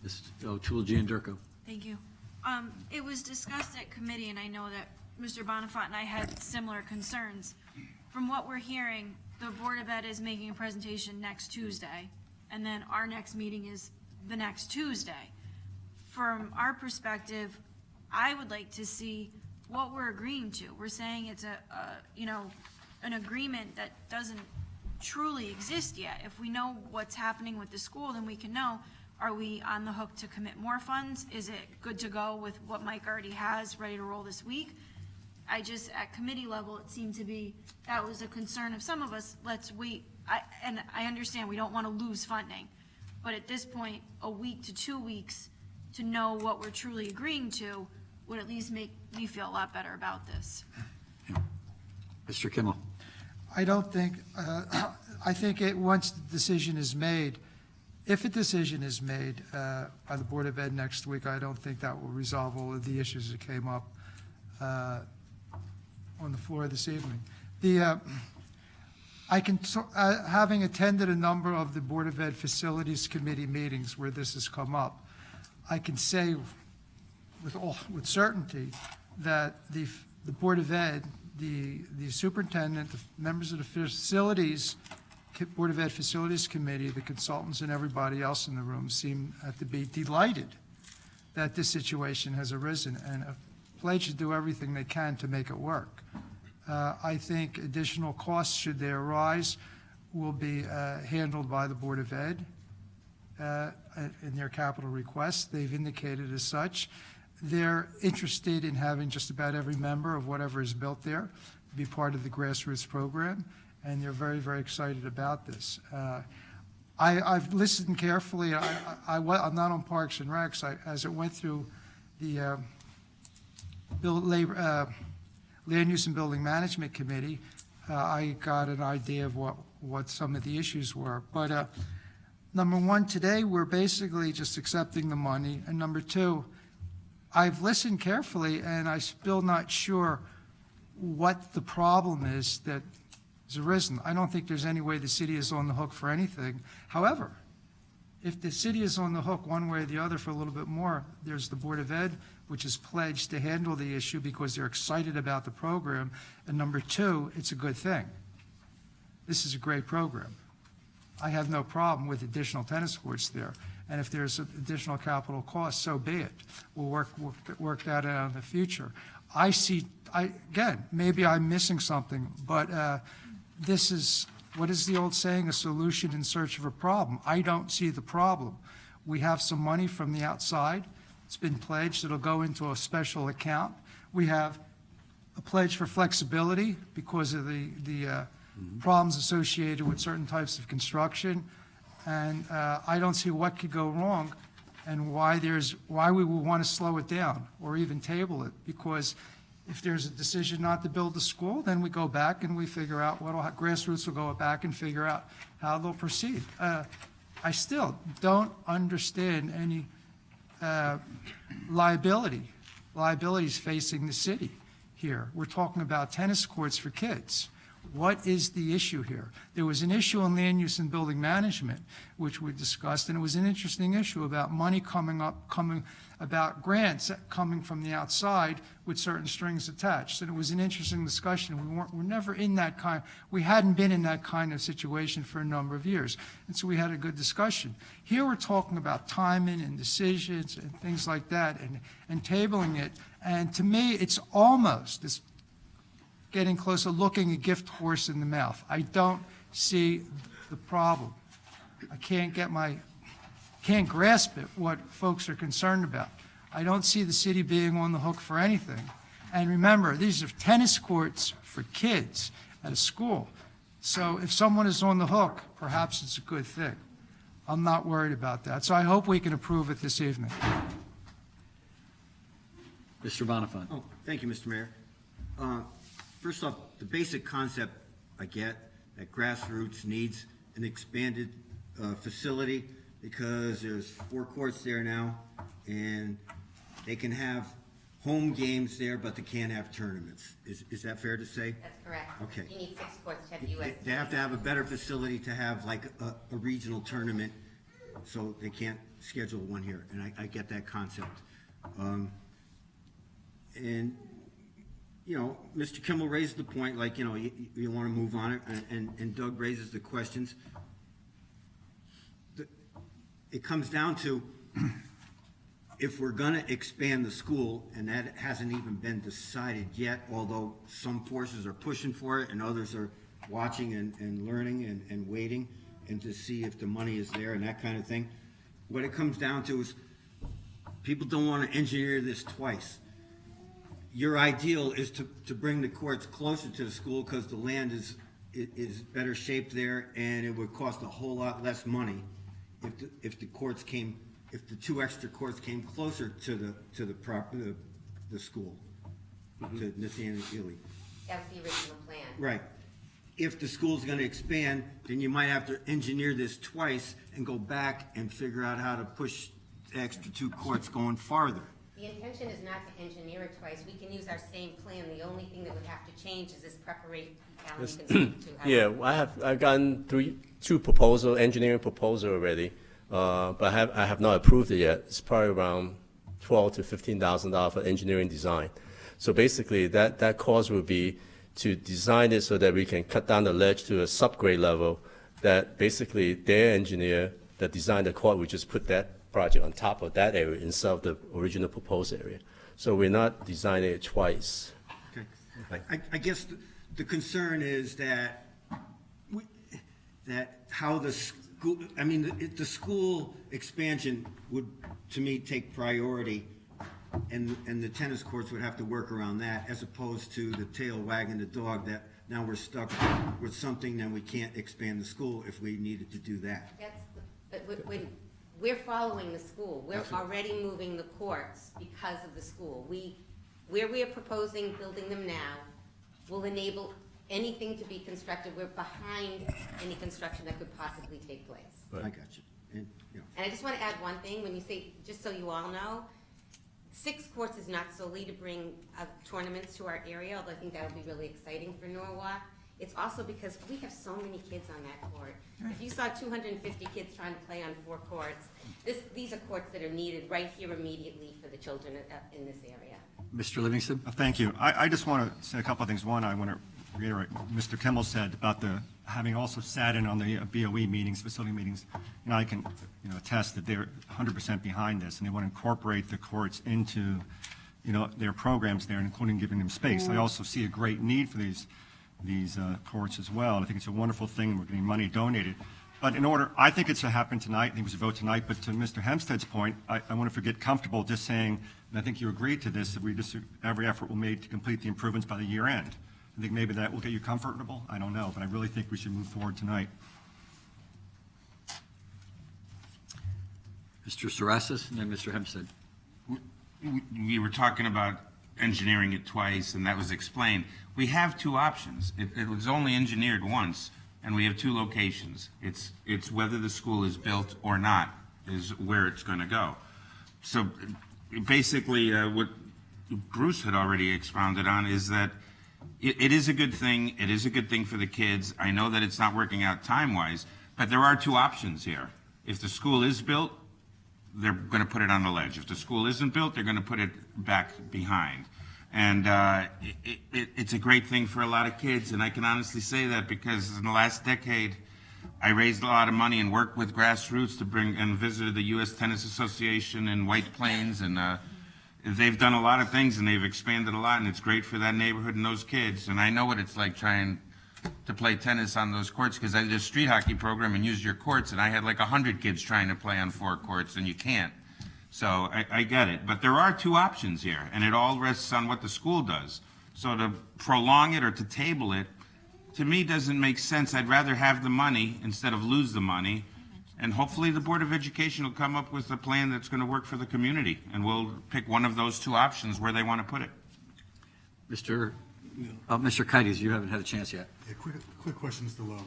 Ms. O'Toole-Gianderco. Thank you. It was discussed at committee, and I know that Mr. Bonifant and I had similar concerns. From what we're hearing, the Board of Ed is making a presentation next Tuesday, and then our next meeting is the next Tuesday. From our perspective, I would like to see what we're agreeing to. We're saying it's an agreement that doesn't truly exist yet. If we know what's happening with the school, then we can know, are we on the hook to commit more funds? Is it good to go with what Mike already has ready to roll this week? At committee level, it seemed to be, that was a concern of some of us, let's wait. I understand we don't want to lose funding, but at this point, a week to 2 weeks to know what we're truly agreeing to would at least make me feel a lot better about this. Mr. Kimmel. I don't think, I think once the decision is made, if a decision is made by the Board of Ed next week, I don't think that will resolve all of the issues that came up on the floor this evening. Having attended a number of the Board of Ed Facilities Committee meetings where this has come up, I can say with certainty that the Board of Ed, the superintendent, the members of the Board of Ed Facilities Committee, the consultants, and everybody else in the room seem to be delighted that this situation has arisen and have pledged to do everything they can to make it work. I think additional costs, should they arise, will be handled by the Board of Ed in their capital requests. They've indicated as such. They're interested in having just about every member of whatever is built there be part of the grassroots program, and they're very, very excited about this. I've listened carefully. I'm not on Parks and Recs. As it went through the Land Use and Building Management Committee, I got an idea of what some of the issues were. But number one, today we're basically just accepting the money, and number two, I've listened carefully, and I'm still not sure what the problem is that has arisen. I don't think there's any way the city is on the hook for anything. However, if the city is on the hook one way or the other for a little bit more, there's the Board of Ed, which is pledged to handle the issue because they're excited about the program. And number two, it's a good thing. This is a great program. I have no problem with additional tennis courts there. And if there's additional capital costs, so be it. We'll work that out in the future. Again, maybe I'm missing something, but this is, what is the old saying, a solution in search of a problem. I don't see the problem. We have some money from the outside. It's been pledged. It'll go into a special account. We have a pledge for flexibility because of the problems associated with certain types of construction. And I don't see what could go wrong and why we would want to slow it down or even table it. Because if there's a decision not to build the school, then we go back and we figure out grassroots will go back and figure out how they'll proceed. I still don't understand any liabilities facing the city here. We're talking about tennis courts for kids. What is the issue here? There was an issue on land use and building management, which we discussed, and it was an interesting issue about money about grants coming from the outside with certain strings attached. And it was an interesting discussion. We're never in that we hadn't been in that kind of situation for a number of years. And so we had a good discussion. Here we're talking about timing and decisions and things like that and tabling it. And to me, it's getting closer, looking a gift horse in the mouth. I don't see the problem. I can't grasp it, what folks are concerned about. I don't see the city being on the hook for anything. And remember, these are tennis courts for kids at a school. So if someone is on the hook, perhaps it's a good thing. I'm not worried about that. So I hope we can approve it this evening. Mr. Bonifant. Oh, thank you, Mr. Mayor. first off, the basic concept I get, that Grassroots needs an expanded facility because there's 4 courts there now, and they can have home games there, but they can't have tournaments. Is that fair to say? That's correct. Okay. You need 6 courts to have US. They have to have a better facility to have like a regional tournament, so they can't schedule one here, and I get that concept. And, you know, Mr. Kimmel raised the point, like, you know, you want to move on it, and Doug raises the questions. It comes down to, if we're going to expand the school, and that hasn't even been decided yet, although some forces are pushing for it and others are watching and learning and waiting and to see if the money is there and that kind of thing. What it comes down to is people don't want to engineer this twice. Your ideal is to bring the courts closer to the school because the land is better shaped there, and it would cost a whole lot less money if the courts came, if the 2 extra courts came closer to the school, to Nathaniel Ely. That was the original plan. Right. If the school's gonna expand, then you might have to engineer this twice and go back and figure out how to push the extra 2 courts going farther. The intention is not to engineer it twice. We can use our same plan. The only thing that would have to change is this preparation. Alan, you can speak to how- Yeah, I've gotten 2 engineering proposal already, but I have not approved it yet. It's probably around $12,000 to $15,000 for engineering design. So basically, that cost would be to design it so that we can cut down the ledge to a subgrade level, that basically their engineer that designed the court would just put that project on top of that area instead of the original proposed area. So we're not designing it twice. Okay. I guess the concern is that how the school, I mean, the school expansion would, to me, take priority, and the tennis courts would have to work around that, as opposed to the tail wagging the dog that now we're stuck with something, then we can't expand the school if we needed to do that. But we're following the school. We're already moving the courts because of the school. Where we are proposing building them now will enable anything to be constructed. We're behind any construction that could possibly take place. I got you. And, you know. And I just want to add one thing. When you say, just so you all know, 6 courts is not solely to bring tournaments to our area, although I think that would be really exciting for Norwalk. It's also because we have so many kids on that court. If you saw 250 kids trying to play on 4 courts, these are courts that are needed right here immediately for the children in this area. Mr. Livingston? Thank you. I just want to say a couple of things. One, I want to reiterate what Mr. Kimmel said about having also sat in on the BOE meetings, facility meetings. And I can, attest that they're 100% behind this, and they want to incorporate the courts into, their programs there, including giving them space. I also see a great need for these courts as well. I think it's a wonderful thing. We're getting money donated. But I think it's to happen tonight. I think it was a vote tonight. But to Mr. Hempstead's point, I want to get comfortable just saying, and I think you agreed to this, that every effort will be made to complete the improvements by the year end. I think maybe that will get you comfortable. I don't know, but I really think we should move forward tonight. Mr. Sarasis and then Mr. Hempstead. We were talking about engineering it twice, and that was explained. We have 2 options. It was only engineered once, and we have 2 locations. It's whether the school is built or not is where it's going to go. So basically, what Bruce had already expounded on is that it is a good thing. It is a good thing for the kids. I know that it's not working out time-wise, but there are 2 options here. If the school is built, they're going to put it on the ledge. If the school isn't built, they're going to put it back behind. And it's a great thing for a lot of kids, and I can honestly say that because in the last decade, I raised a lot of money and worked with Grassroots to bring and visited the U.S. Tennis Association in White Plains, and they've done a lot of things, and they've expanded a lot, and it's great for that neighborhood and those kids. And I know what it's like trying to play tennis on those courts because I did a street hockey program and used your courts, and I had like 100 kids trying to play on 4 courts, and you can't. So I get it. But there are 2 options here, and it all rests on what the school does. So to prolong it or to table it, to me, doesn't make sense. I'd rather have the money instead of lose the money. And hopefully the Board of Education will come up with a plan that's going to work for the community, and we'll pick one of those 2 options where they want to put it. Mr. Mr. Kites, you haven't had a chance yet. Yeah, quick question, Mr. Lowe.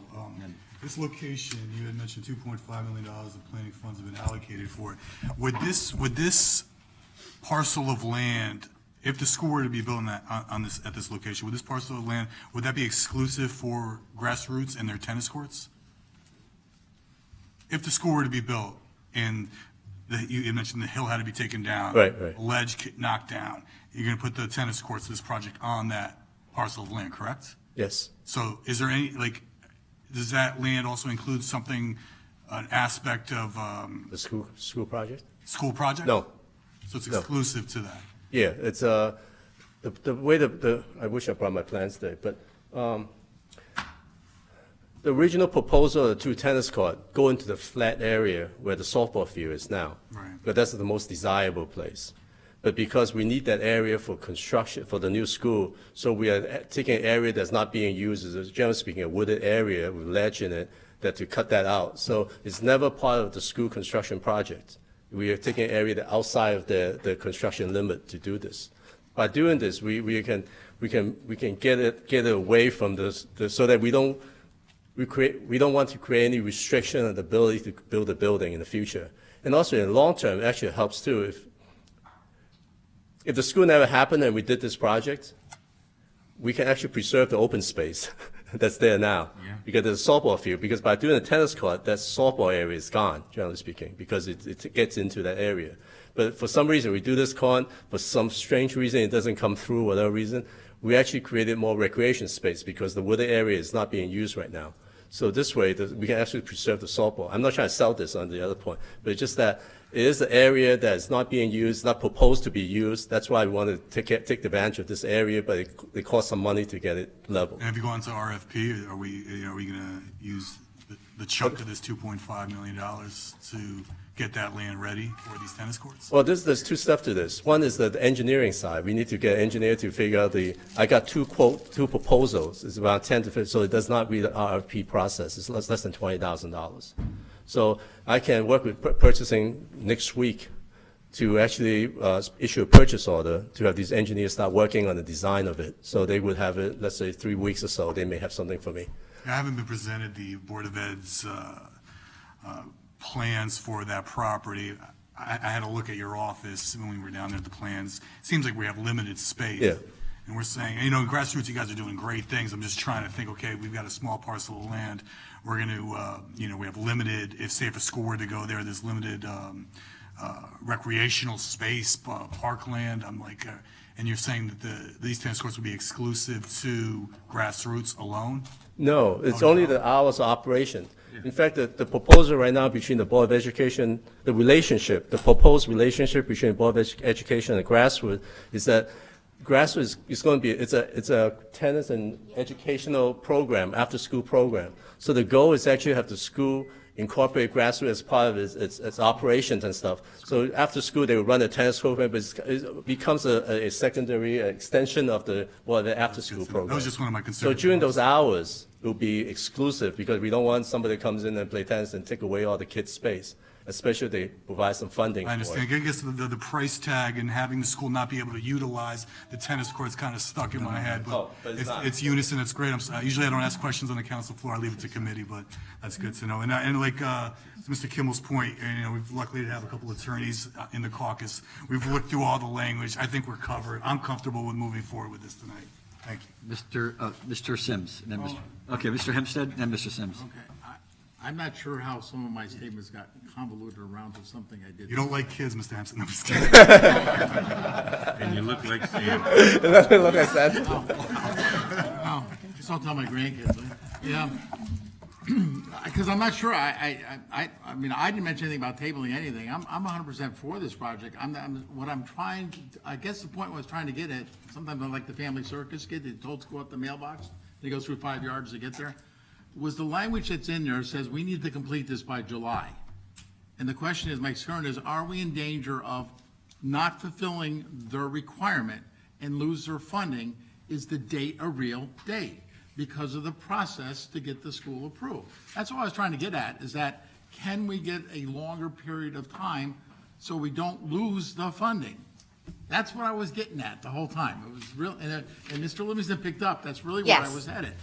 This location, you had mentioned $2.5 million of planning funds have been allocated for it. Would this parcel of land, if the school were to be built at this location, would this parcel of land, would that be exclusive for Grassroots and their tennis courts? If the school were to be built and you mentioned the hill had to be taken down, Right. ledge knocked down, you're going to put the tennis courts, this project on that parcel of land, correct? Yes. So is there any, does that land also include something, an aspect of The school project? school project? No. So it's No. exclusive to that? Yeah, it's, the way I wish I brought my plans today, but, the original proposal of the 2 tennis courts go into the flat area where the softball field is now. Right. But that's the most desirable place. But because we need that area for construction, for the new school, so we are taking an area that's not being used, as generally speaking, a wooded area with ledge in it, that to cut that out. So it's never part of the school construction project. We are taking an area that outside of the construction limit to do this. By doing this, we can get it away from this, so that we don't want to create any restriction on the ability to build a building in the future. And also in the long term, it actually helps too. If the school never happened and we did this project, we can actually preserve the open space that's there now. Yeah. Because there's a softball field, because by doing a tennis court, that softball area is gone, generally speaking, because it gets into that area. But for some reason, we do this court, for some strange reason, it doesn't come through, whatever reason, we actually created more recreation space because the wooded area is not being used right now. So this way, we can actually preserve the softball. I'm not trying to sell this on the other point, but it's just that it is an area that is not being used, not proposed to be used. That's why we want to take advantage of this area, but it costs some money to get it level. And have you gone to RFP? Are we going to use the chunk of this $2.5 million to get that land ready for these tennis courts? Well, there's 2 steps to this. One is the engineering side. We need to get an engineer to figure out I got two proposals. It's about 10 to 15, so it does not read the RFP process. It's less than $20,000. So I can work with purchasing next week to actually issue a purchase order to have these engineers start working on the design of it. So they would have it, let's say 3 weeks or so, they may have something for me. I haven't been presented the Board of Ed's plans for that property. I had a look at your office when we were down there at the plans. Seems like we have limited space. Yeah. And we're saying, in Grassroots, you guys are doing great things. I'm just trying to think, okay, we've got a small parcel of land. We're going to, we have limited, if a school were to go there, there's limited recreational space, parkland. I'm like, and you're saying that these tennis courts would be exclusive to Grassroots alone? No, it's only the hours of operation. In fact, the proposal right now between the Board of Education, the proposed relationship between the Board of Education and Grassroots is that Grassroots is going to be, it's a tennis and educational program, after-school program. So the goal is actually to have the school incorporate Grassroots as part of its operations and stuff. So after school, they will run a tennis program, but it becomes a secondary extension of the after-school program. That was just one of my concerns. So during those hours, it will be exclusive because we don't want somebody that comes in and play tennis and take away all the kids' space, especially if they provide some funding I for it. understand. I guess the price tag and having the school not be able to utilize the tennis court's kind of stuck in my head. Oh, but it's not. It's unison. It's great. Usually I don't ask questions on the council floor. I leave it to committee, but that's good to know. And like Mr. Kimmel's point, we've luckily to have a couple attorneys in the caucus. We've looked through all the language. I think we're covered. I'm comfortable with moving forward with this tonight. Thank you. Mr. Sims, and then Mr. Hempstead, then Mr. Sims. Okay, I'm not sure how some of my statements got convoluted around to something I did. You don't like kids, Mr. Hampson. No, I'm just kidding. And you look like Sam. Look at that. Oh, just don't tell my grandkids. Yeah, because I'm not sure. I mean, I didn't mention anything about tabling anything. I'm 100% for this project. I guess the point I was trying to get at. Sometimes I'm like the family circus kid. They told to go up the mailbox. They go through 5 yards to get there. Was the language that's in there says we need to complete this by July. And the question is, my concern is, are we in danger of not fulfilling their requirement and lose their funding? Is the date a real date because of the process to get the school approved? That's what I was trying to get at, is that can we get a longer period of time so we don't lose the funding? That's what I was getting at the whole time. It was real, and Mr. Livingston picked up. That's really where I Yes. was headed.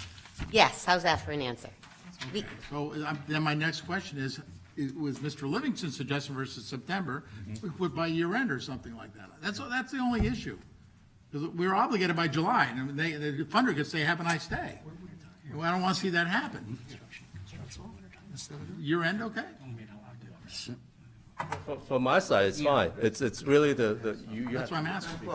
Yes, how's that for an answer? We- So then my next question is was Mr. Livingston's suggestion versus September, we put by year end or something like that. That's the only issue. 'Cause we're obligated by July, and the funder could say, have a nice day. Well, I don't want to see that happen. Year end, okay? From my side, it's fine. It's really you That's have. what I'm asking.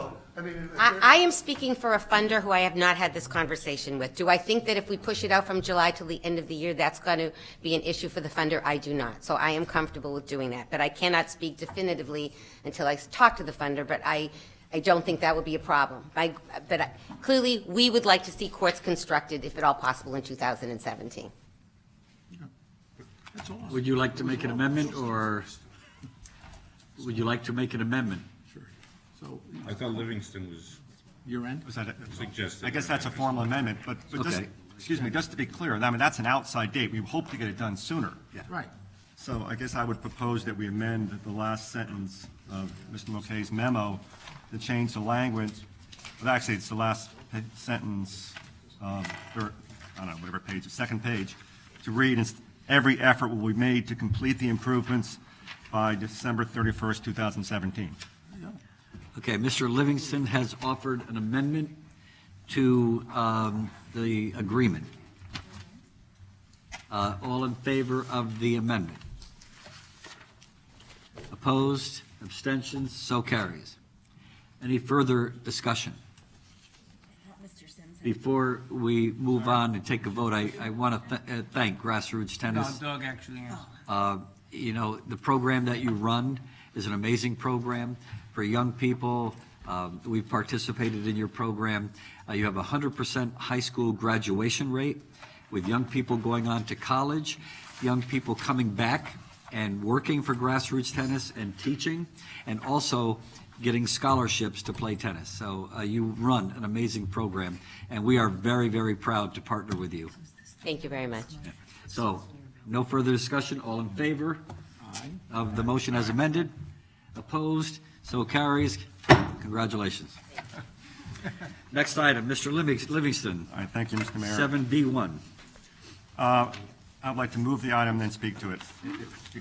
I am speaking for a funder who I have not had this conversation with. Do I think that if we push it out from July till the end of the year, that's going to be an issue for the funder? I do not. So I am comfortable with doing that. But I cannot speak definitively until I talk to the funder, but I don't think that would be a problem. Clearly, we would like to see courts constructed, if at all possible, in 2017. That's all. Would you like to make an amendment, or would you like to make an amendment? Sure. So, I thought Livingston was year end? Was that suggested. I guess that's a formal amendment, but just, Okay. excuse me, just to be clear, I mean, that's an outside date. We hope to get it done sooner. Right. So I guess I would propose that we amend the last sentence of Mr. Mulcahy's memo to change the language. Well, actually, it's the last sentence, I don't know, whatever page, the second page, to read, every effort will be made to complete the improvements by December 31st, 2017. Okay, Mr. Livingston has offered an amendment to the agreement. All in favor of the amendment? Opposed? Abstentions? So carries. Any further discussion? Before we move on and take a vote, I want to thank Grassroots Tennis. Doug actually answered. You know, the program that you run is an amazing program for young people. We've participated in your program. You have a 100% high school graduation rate with young people going on to college, young people coming back and working for Grassroots Tennis and teaching, and also getting scholarships to play tennis. So you run an amazing program, and we are very, very proud to partner with you. Thank you very much. So, no further discussion. All in favor of the motion as amended? Opposed? So carries. Congratulations. Next item, Mr. Livingston. All right, thank you, Mr. Mayor. 7B1. I'd like to move the item and then speak to it.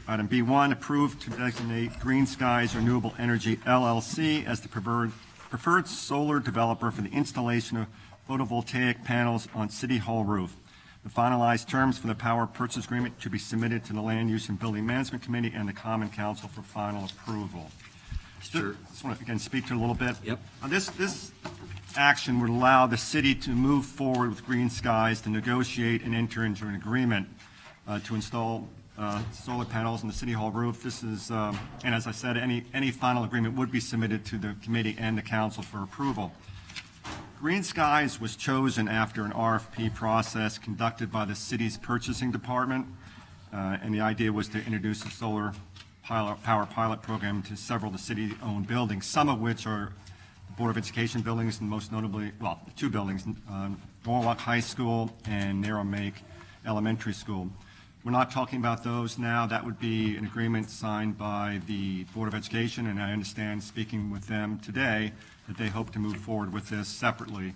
Item B1, approve to designate Green Skies Renewable Energy LLC as the preferred solar developer for the installation of photovoltaic panels on City Hall roof. The finalized terms for the power purchase agreement should be submitted to the Land Use and Building Management Committee and the Common Council for final approval. Sure. Just want to, again, speak to it a little bit. Yep. This action would allow the city to move forward with Green Skies to negotiate and enter into an agreement to install solar panels on the City Hall roof. This is, and as I said, any final agreement would be submitted to the committee and the council for approval. Green Skies was chosen after an RFP process conducted by the city's purchasing department, and the idea was to introduce a solar power pilot program to several of the city-owned buildings, some of which are the Board of Education buildings, and most notably, well, two buildings, Norwalk High School and Narrow-Make Elementary School. We're not talking about those now. That would be an agreement signed by the Board of Education, and I understand, speaking with them today, that they hope to move forward with this separately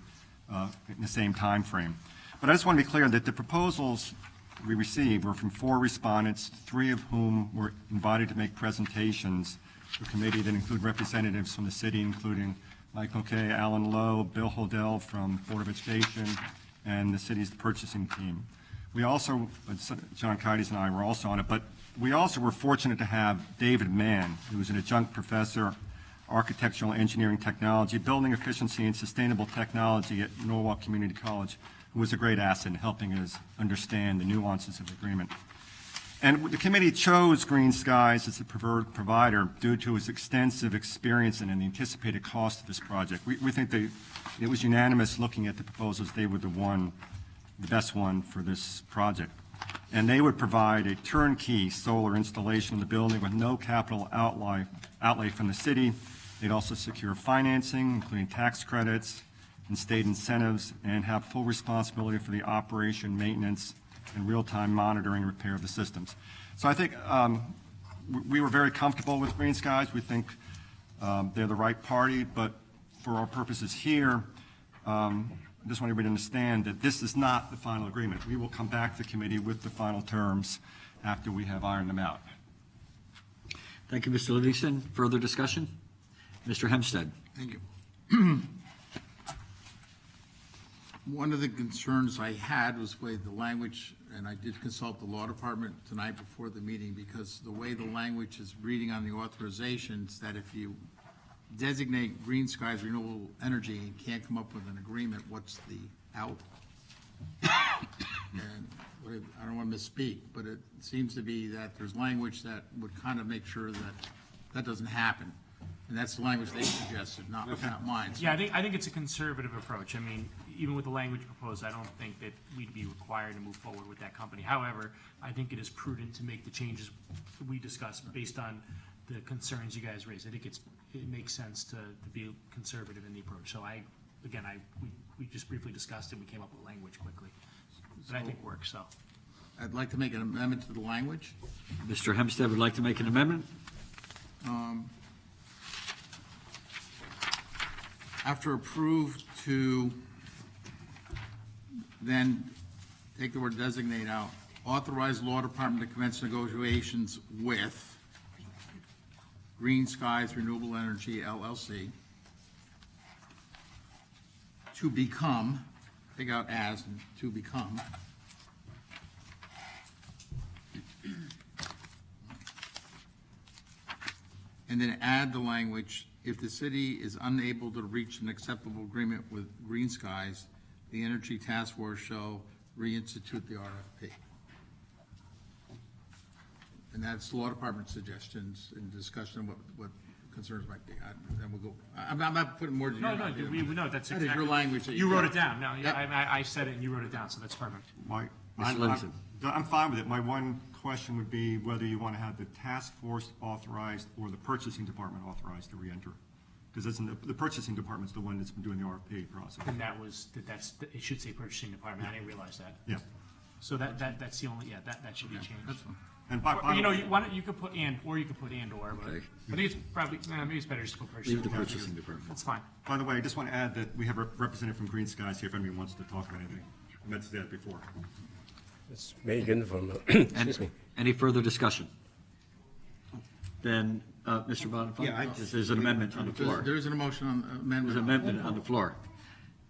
in the same time frame. But I just want to be clear that the proposals we received were from 4 respondents, 3 of whom were invited to make presentations to a committee that include representatives from the city, including Mike Mulcahy, Alan Lowe, Bill Hodell from Board of Education, and the city's purchasing team. We also, John Kides and I were also on it, but we also were fortunate to have David Mann, who is an adjunct professor, architectural engineering technology, building efficiency and sustainable technology at Norwalk Community College, who was a great asset in helping us understand the nuances of the agreement. And the committee chose Green Skies as the preferred provider due to his extensive experience and the anticipated cost of this project. We think it was unanimous looking at the proposals. They were the best one for this project. And they would provide a turnkey solar installation in the building with no capital outlay from the city. They'd also secure financing, including tax credits and state incentives, and have full responsibility for the operation, maintenance, and real-time monitoring and repair of the systems. So I think we were very comfortable with Green Skies. We think They're the right party, but for our purposes here, I just want everybody to understand that this is not the final agreement. We will come back to the committee with the final terms after we have ironed them out. Thank you, Mr. Livingston. Further discussion? Mr. Hempstead? Thank you. One of the concerns I had was with the language, and I did consult the law department tonight before the meeting, because the way the language is reading on the authorizations, that if you designate green skies renewable energy and can't come up with an agreement, what's the out? And I don't want to misspeak, but it seems to be that there's language that would kind of make sure that that doesn't happen. And that's the language they suggested, not mine. Yeah, I think it's a conservative approach. I mean, even with the language proposed, I don't think that we'd be required to move forward with that company. However, I think it is prudent to make the changes we discussed based on the concerns you guys raised. I think it makes sense to be conservative in the approach. So we just briefly discussed it, we came up with language quickly. That I think works, so. I'd like to make an amendment to the language. Mr. Hempstead would like to make an amendment? After approved, to then take the word designate out, authorize law department to commence negotiations with Green Skies Renewable Energy LLC to become, take out as, and to become and then add the language, if the city is unable to reach an acceptable agreement with Green Skies, the Energy Task Force shall reinstitute the RFP. And that's the law department suggestions and discussion of what concerns might be. Then we'll go, I'm not putting more than No, that's exactly. That is your language. That You wrote it down. No, Yep. I said it and you wrote it down, so that's perfect. I'm fine with it. My one question would be whether you want to have the task force authorized or the purchasing department authorized to reenter. Because the purchasing department's the one that's been doing the RFP process. And it should say purchasing department. I didn't realize that. Yeah. So that's the only, that should be changed. That's fine. And you could put and, or you could put and or, but Okay. I think it's probably, maybe it's better just to put purchasing. Leave the department. purchasing department. That's fine. By the way, I just want to add that we have a representative from Green Skies here if anybody wants to talk about anything. I meant to say that before. It's Megan from, excuse me. Any further discussion? Then, Mr. Bonifant? Yeah, There's an amendment on the floor. There is an emotion on amendment. There's an amendment on the floor.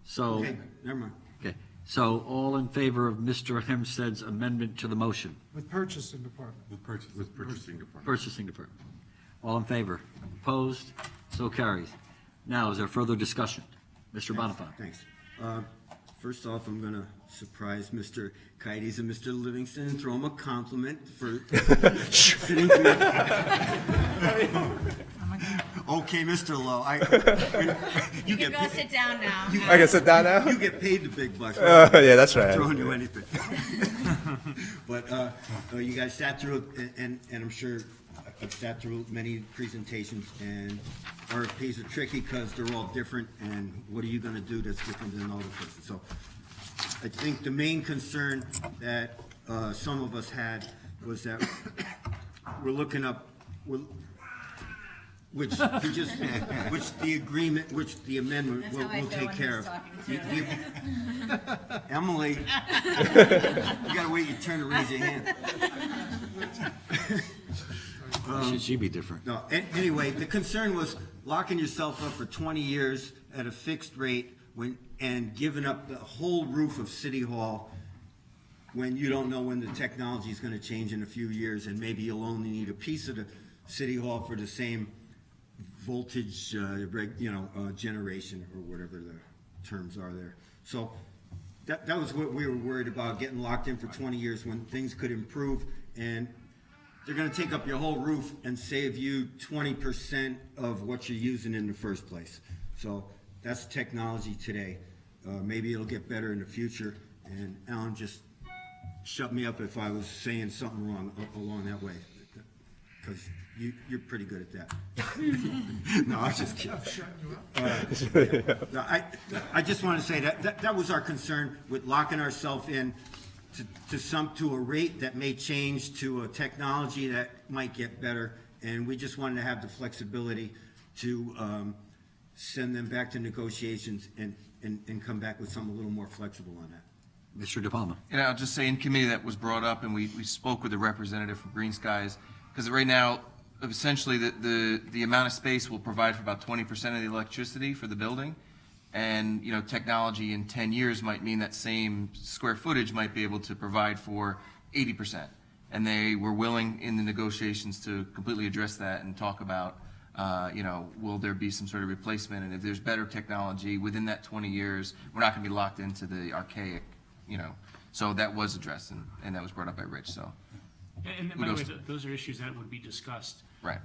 So, Okay, never mind. okay, so all in favor of Mr. Hempstead's amendment to the motion? With purchasing department. With purchasing department. Purchasing department. All in favor? Opposed? So carries. Now, is there further discussion? Mr. Bonifant? Thanks. First off, I'm going to surprise Mr. Kites and Mr. Livingston and throw him a compliment for sitting through. Okay, Mr. Lowe, You can go sit down now. I can sit down now? You get paid the big bucks. Right? Yeah, that's right. I'm throwing you anything. But you guys sat through it, and I'm sure I've sat through many presentations, and RFPs are tricky because they're all different, and what are you going to do that's different than other places? So I think the main concern that some of us had was that we're looking up, which the agreement, which the amendment That's will how I feel take when care he's of. talking, too. Emily, you gotta wait your turn to raise your hand. Should she be different? No, anyway, the concern was locking yourself up for 20 years at a fixed rate and giving up the whole roof of City Hall when you don't know when the technology is gonna change in a few years, and maybe you'll only need a piece of the City Hall for the same voltage, generation, or whatever the terms are there. So that was what we were worried about, getting locked in for 20 years when things could improve, and they're gonna take up your whole roof and save you 20% of what you're using in the first place. So that's technology today. Maybe it'll get better in the future, and Alan just shut me up if I was saying something wrong along that way, because you're pretty good at that. No, I'm just kidding. No, I just want to say that was our concern with locking ourselves in to a rate that may change to a technology that might get better, and we just wanted to have the flexibility to send them back to negotiations and come back with something a little more flexible on that. Mr. De Palma. And I'll just say, in committee, that was brought up, and we spoke with a representative from Green Skies, because right now, essentially, the amount of space will provide for about 20% of the electricity for the building, and, you know, technology in 10 years might mean that same square footage might be able to provide for 80%. And they were willing in the negotiations to completely address that and talk about, you know, will there be some sort of replacement, and if there's better technology within that 20 years, we're not going to be locked into the archaic, you know. So that was addressed, and that was brought up by Rich, so. And by the way, those are issues that would be discussed Right.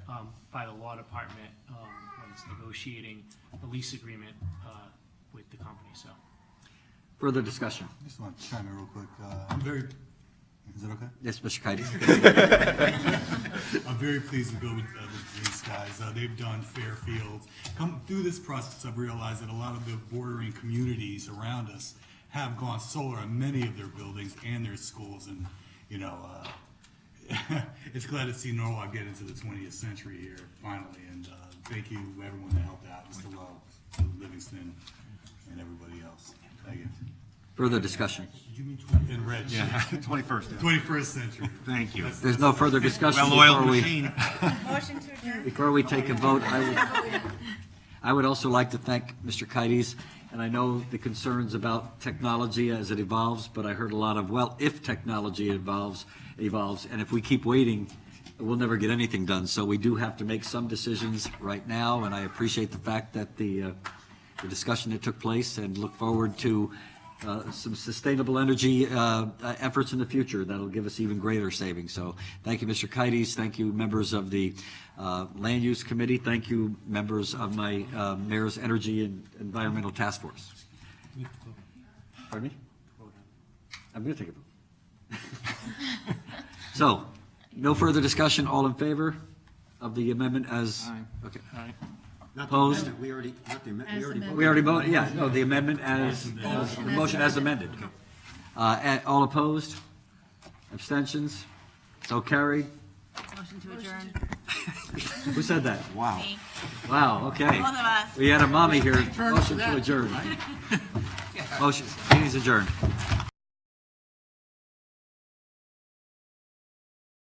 By the law department when it's negotiating a lease agreement with the company, so. Further discussion? I just want to chime in real quick. I'm very, is that okay? Yes, Mr. Kite. I'm very pleased to go with these guys. They've done Fairfield. Come through this process, I've realized that a lot of the bordering communities around us have gone solar on many of their buildings and their schools, and, you know, it's glad to see Norwalk get into the 20th century here, finally, and thank you, everyone that helped out, Mr. Lowe, Livingston, and everybody else. Thank you. Further discussion? Did you mean in red? Yeah, 21st. 21st century. Thank you. There's no further discussion Well-oiled machine. before we take a vote. I would also like to thank Mr. Kites, and I know the concerns about technology as it evolves, but I heard a lot of, well, if technology evolves, and if we keep waiting, we'll never get anything done. So we do have to make some decisions right now, and I appreciate the fact that the discussion that took place, and look forward to some sustainable energy efforts in the future that'll give us even greater savings. So thank you, Mr. Kites. Thank you, members of the Land Use Committee. Thank you, members of my Mayor's Energy and Environmental Task Force. Pardon me? I'm going to take a vote. So, no further discussion. All in favor of the amendment as? Okay. Opposed? We already voted. We already voted, yeah, no, the amendment as the motion as amended. All opposed? Abstentions? So carried. Motion to adjourn. Who said that? Wow. Wow, okay. Both of us. We had a mommy here. Motion to adjourn. Motion, meeting's adjourned.